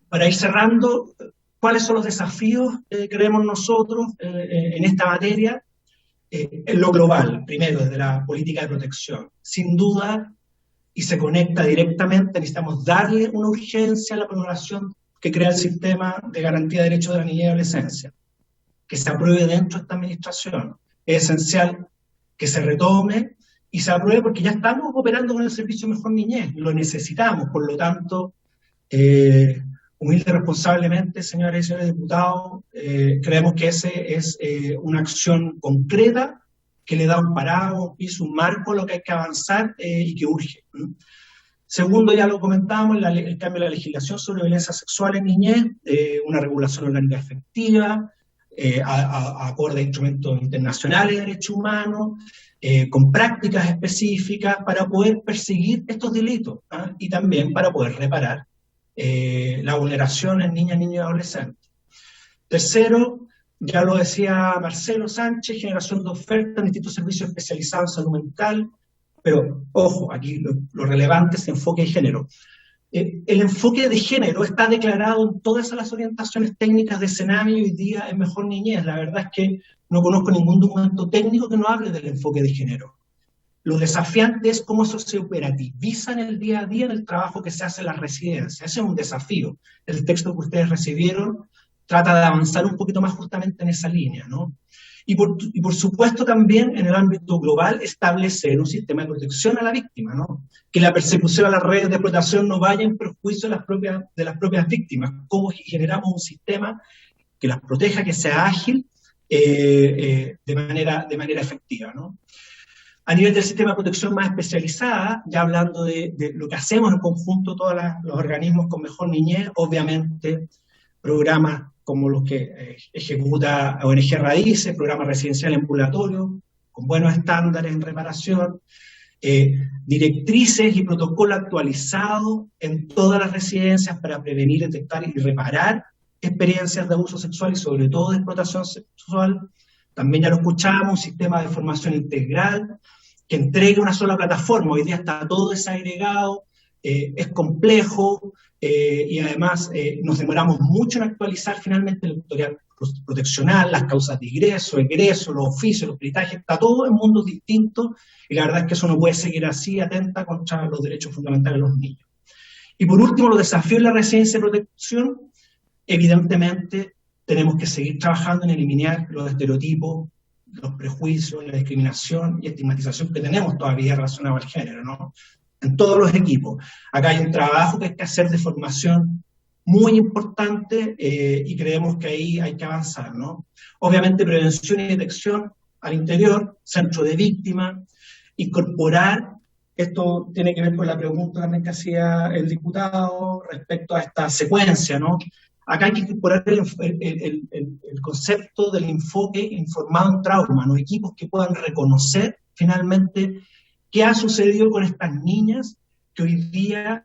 Para ir cerrando, ¿cuáles son los desafíos que creemos nosotros en esta materia? En lo global, primero, desde la política de protección. Sin duda, y se conecta directamente, necesitamos darle una urgencia a la programación que crea el sistema de garantía de derechos de la niñez y adolescencia, que se apruebe dentro de esta administración. Es esencial que se retome y se apruebe porque ya estamos operando con el servicio Mejor Niñez, lo necesitamos. Por lo tanto, humilde y responsablemente, señoras y señores diputados, creemos que ese es una acción concreta que le da un paraguas, un piso, un marco a lo que hay que avanzar y que urge. Segundo, ya lo comentábamos, el cambio de la legislación sobre violencia sexual en niñez, una regulación orgánica efectiva, acorde a instrumentos internacionales de derechos humanos, con prácticas específicas para poder perseguir estos delitos y también para poder reparar la vulneración en niñas, niños y adolescentes. Tercero, ya lo decía Marcelo Sánchez, generación de ofertas en distintos servicios especializados en salud mental, pero ojo, aquí lo relevante es el enfoque de género. El enfoque de género está declarado en todas las orientaciones técnicas de Senami hoy día en Mejor Niñez. La verdad es que no conozco ningún documento técnico que no hable del enfoque de género. Lo desafiante es cómo eso se operativiza en el día a día en el trabajo que se hace en las residencias. Ese es un desafío. El texto que ustedes recibieron trata de avanzar un poquito más justamente en esa línea, ¿no? Y por supuesto también en el ámbito global establecer un sistema de protección a la víctima, ¿no? Que la persecución a las redes de explotación no vaya en perjuicio de las propias víctimas. Cómo generamos un sistema que las proteja, que sea ágil de manera efectiva, ¿no? A nivel del sistema de protección más especializada, ya hablando de lo que hacemos en conjunto todos los organismos con Mejor Niñez, obviamente programas como los que ejecuta ONG Raíces, programas residenciales ambulatorios, con buenos estándares en reparación, directrices y protocolos actualizados en todas las residencias para prevenir, detectar y reparar experiencias de abuso sexual y sobre todo de explotación sexual. También ya lo escuchamos, un sistema de formación integral que entregue una sola plataforma. Hoy día está todo desagregado, es complejo, y además nos demoramos mucho en actualizar finalmente el historial proteccional, las causas de ingreso, egreso, los oficios, los peritajes, está todo en mundos distintos y la verdad es que eso no puede seguir así, atenta contra los derechos fundamentales de los niños. Y por último, los desafíos de la residencia de protección, evidentemente tenemos que seguir trabajando en eliminar los estereotipos, los prejuicios, la discriminación y estigmatización que tenemos todavía relacionados al género, ¿no? En todos los equipos. Acá hay un trabajo que hay que hacer de formación muy importante y creemos que ahí hay que avanzar, ¿no? Obviamente prevención y detección al interior, centro de víctimas, incorporar, esto tiene que ver con la pregunta también que hacía el diputado respecto a esta secuencia, ¿no? Acá hay que incorporar el concepto del enfoque informado en trauma, ¿no? Equipos que puedan reconocer finalmente qué ha sucedido con estas niñas que hoy día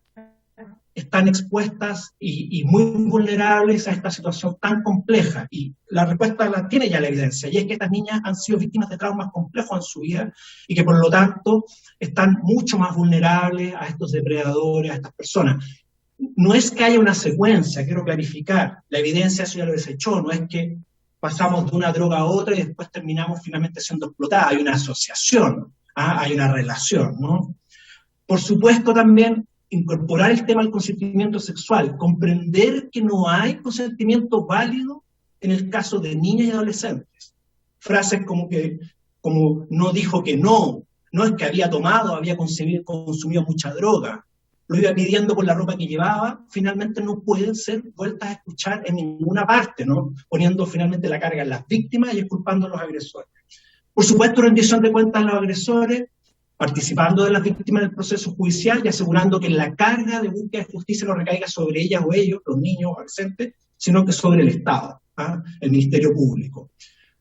están expuestas y muy vulnerables a esta situación tan compleja. Y la respuesta la tiene ya la evidencia, y es que estas niñas han sido víctimas de traumas complejos en su vida y que por lo tanto están mucho más vulnerables a estos depredadores, a estas personas. No es que haya una secuencia, quiero clarificar, la evidencia eso ya lo desechó, no es que pasamos de una droga a otra y después terminamos finalmente siendo explotadas, hay una asociación, hay una relación, ¿no? Por supuesto también incorporar el tema del consentimiento sexual, comprender que no hay consentimiento válido en el caso de niñas y adolescentes. Frases como no dijo que no es que había tomado, había consumido mucha droga, lo iba pidiendo por la ropa que llevaba, finalmente no pueden ser vueltas a escuchar en ninguna parte, ¿no? Poniendo finalmente la carga en las víctimas y exculpando a los agresores. Por supuesto, rendición de cuentas a los agresores, participando de las víctimas del proceso judicial y asegurando que la carga de búsqueda de justicia no recaiga sobre ellas o ellos, los niños o adolescentes, sino que sobre el Estado, el Ministerio Público.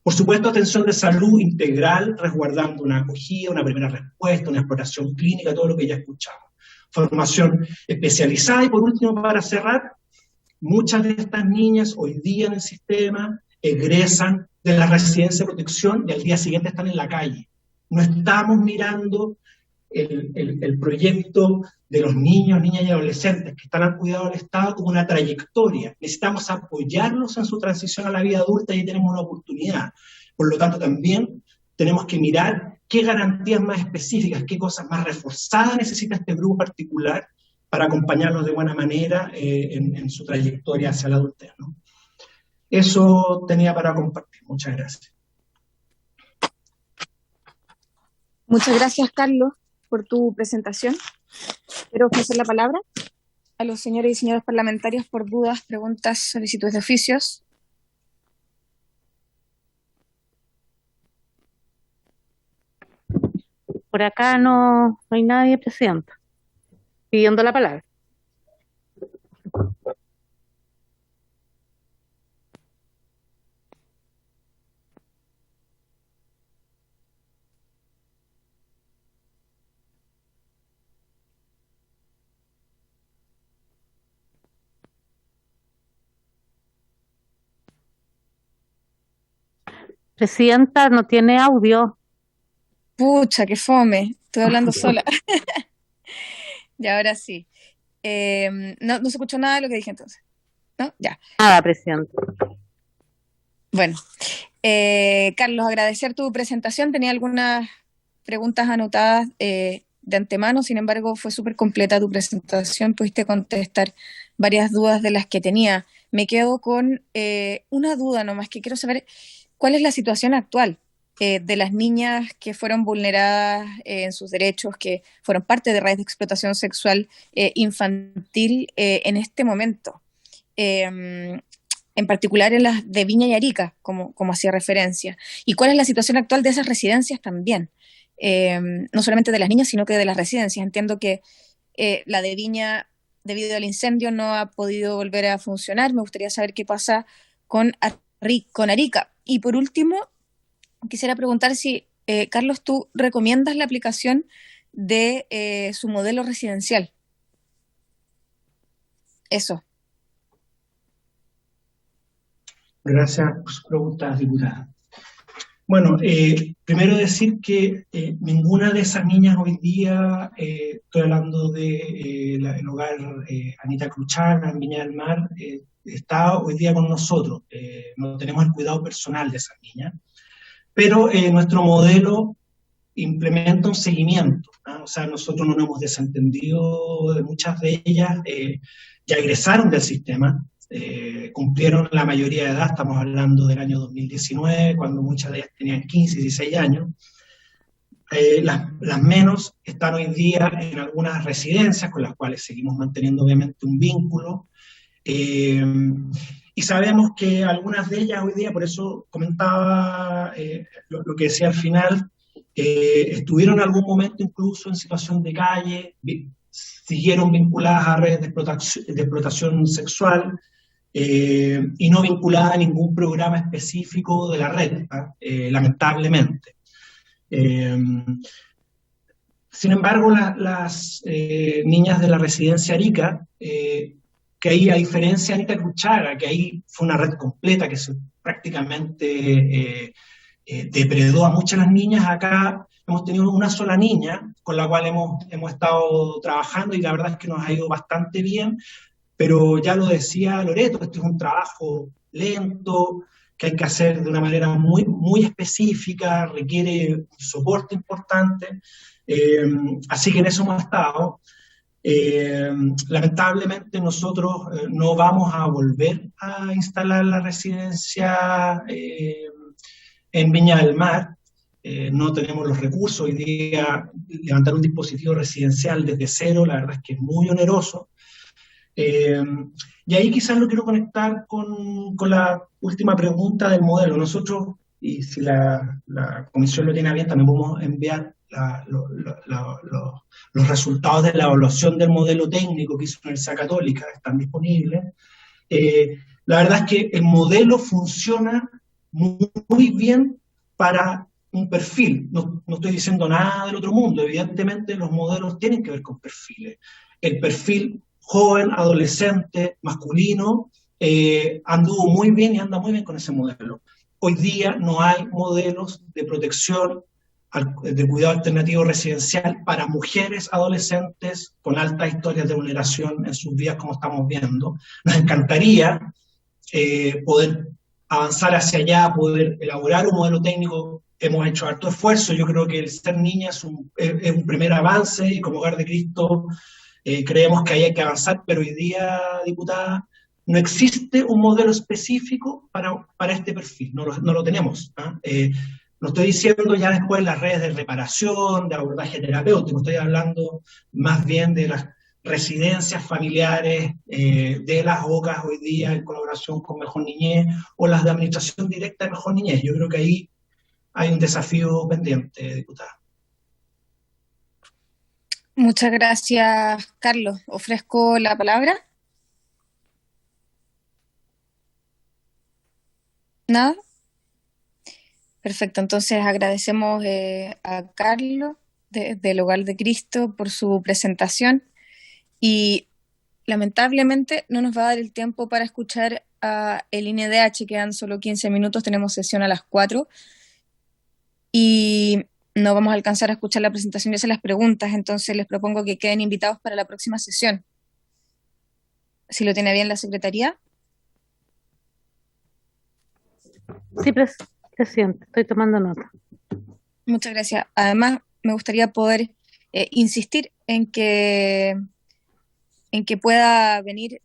Por supuesto, atención de salud integral, resguardando una acogida, una primera respuesta, una exploración clínica, todo lo que ya escuchamos. Formación especializada y por último, para cerrar, muchas de estas niñas hoy día en el sistema egresan de la residencia de protección y al día siguiente están en la calle. No estamos mirando el proyecto de los niños, niñas y adolescentes que están al cuidado del Estado como una trayectoria. Necesitamos apoyarlos en su transición a la vida adulta y tenemos una oportunidad. Por lo tanto, también tenemos que mirar qué garantías más específicas, qué cosas más reforzadas necesita este grupo particular para acompañarlos de buena manera en su trayectoria hacia la adultez, ¿no? Eso tenía para compartir. Muchas gracias. Muchas gracias, Carlos, por tu presentación. Quiero ofrecer la palabra a los señores y señoras parlamentarios por dudas, preguntas, solicitudes de oficios. Por acá no hay nadie, Presidenta, pidiendo la palabra. Presidenta, no tiene audio. Pucha, qué fome, estoy hablando sola. Y ahora sí. No se escuchó nada de lo que dije entonces, ¿no? Ya. Nada, Presidenta. Bueno, Carlos, agradecer tu presentación. Tenía algunas preguntas anotadas de antemano, sin embargo fue súper completa tu presentación, pudiste contestar varias dudas de las que tenía. Me quedo con una duda nomás, que quiero saber cuál es la situación actual de las niñas que fueron vulneradas en sus derechos, que fueron parte de redes de explotación sexual infantil en este momento. En particular en las de Viña y Arica, como hacía referencia. ¿Y cuál es la situación actual de esas residencias también? No solamente de las niñas, sino que de las residencias. Entiendo que la de Viña, debido al incendio, no ha podido volver a funcionar. Me gustaría saber qué pasa con Arica. Y por último, quisiera preguntar si, Carlos, tú recomiendas la aplicación de su modelo residencial. Eso. Gracias por su pregunta, diputada. Bueno, primero decir que ninguna de esas niñas hoy día, estoy hablando de el hogar Anita Cruchaga en Viña del Mar, está hoy día con nosotros. No tenemos el cuidado personal de esas niñas, pero nuestro modelo implementa un seguimiento, ¿no? O sea, nosotros no nos hemos desentendido de muchas de ellas, ya egresaron del sistema. Cumplieron la mayoría de edad, estamos hablando del año 2019, cuando muchas de ellas tenían 15 y 16 años. Las menos están hoy día en algunas residencias con las cuales seguimos manteniendo obviamente un vínculo. Y sabemos que algunas de ellas hoy día, por eso comentaba lo que decía al final, estuvieron en algún momento incluso en situación de calle, siguieron vinculadas a redes de explotación sexual, y no vinculada a ningún programa específico de la red, lamentablemente. Sin embargo, las niñas de la residencia Arica, que ahí, a diferencia de Anita Cruchaga, que ahí fue una red completa que prácticamente depredó a muchas de las niñas, acá hemos tenido una sola niña con la cual hemos estado trabajando y la verdad es que nos ha ido bastante bien. Pero ya lo decía Loreto, esto es un trabajo lento, que hay que hacer de una manera muy, muy específica, requiere un soporte importante, así que en eso hemos estado. Lamentablemente nosotros no vamos a volver a instalar la residencia en Viña del Mar, no tenemos los recursos. Hoy día levantar un dispositivo residencial desde cero, la verdad es que es muy oneroso. Y ahí quizás lo quiero conectar con la última pregunta del modelo. Nosotros, y si la comisión lo tiene a bien, también podemos enviar los resultados de la evaluación del modelo técnico que hizo la Universidad Católica, están disponibles. La verdad es que el modelo funciona muy bien para un perfil. No estoy diciendo nada del otro mundo, evidentemente los modelos tienen que ver con perfiles. El perfil joven, adolescente, masculino, anduvo muy bien y anda muy bien con ese modelo. Hoy día no hay modelos de protección, de cuidado alternativo residencial para mujeres adolescentes con altas historias de vulneración en sus vidas, como estamos viendo. Nos encantaría poder avanzar hacia allá, poder elaborar un modelo técnico. Hemos hecho harto esfuerzo. Yo creo que el ser niña es un primer avance, y como Hogar de Cristo creemos que ahí hay que avanzar, pero hoy día, diputada, no existe un modelo específico para este perfil, no lo tenemos, ¿eh? No estoy diciendo ya después las redes de reparación, de abordaje terapéutico, estoy hablando más bien de las residencias familiares, de las OCAs hoy día en colaboración con Mejor Niñez, o las de administración directa de Mejor Niñez. Yo creo que ahí hay un desafío pendiente, diputada. Muchas gracias, Carlos. Ofrezco la palabra. ¿Nada? Perfecto, entonces agradecemos a Carlos del Hogar de Cristo por su presentación y lamentablemente no nos va a dar el tiempo para escuchar a el INDH, quedan solo 15 minutos, tenemos sesión a las 4 y no vamos a alcanzar a escuchar la presentación y hacer las preguntas, entonces les propongo que queden invitados para la próxima sesión. Si lo tiene bien la Secretaría. Sí, presidente, estoy tomando nota. Muchas gracias. Además, me gustaría poder insistir en que pueda venir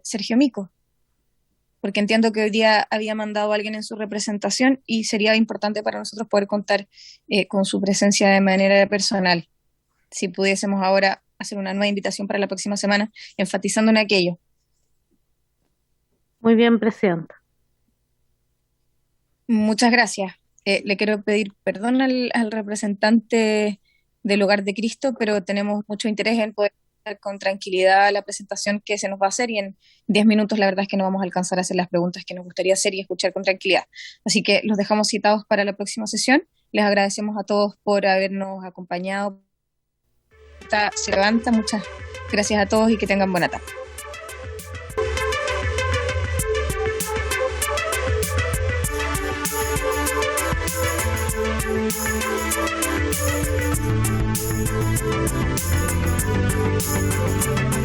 Sergio Mico, porque entiendo que hoy día había mandado a alguien en su representación y sería importante para nosotros poder contar con su presencia de manera personal. Si pudiésemos ahora hacer una nueva invitación para la próxima semana, enfatizando en aquello. Muy bien, presidenta. Muchas gracias. Le quiero pedir perdón al representante del Hogar de Cristo, pero tenemos mucho interés en poder hacer con tranquilidad la presentación que se nos va a hacer y en 10 minutos la verdad es que no vamos a alcanzar a hacer las preguntas que nos gustaría hacer y escuchar con tranquilidad. Así que los dejamos citados para la próxima sesión. Les agradecemos a todos por habernos acompañado. Se levanta. Muchas gracias a todos y que tengan buena tarde. Thank you.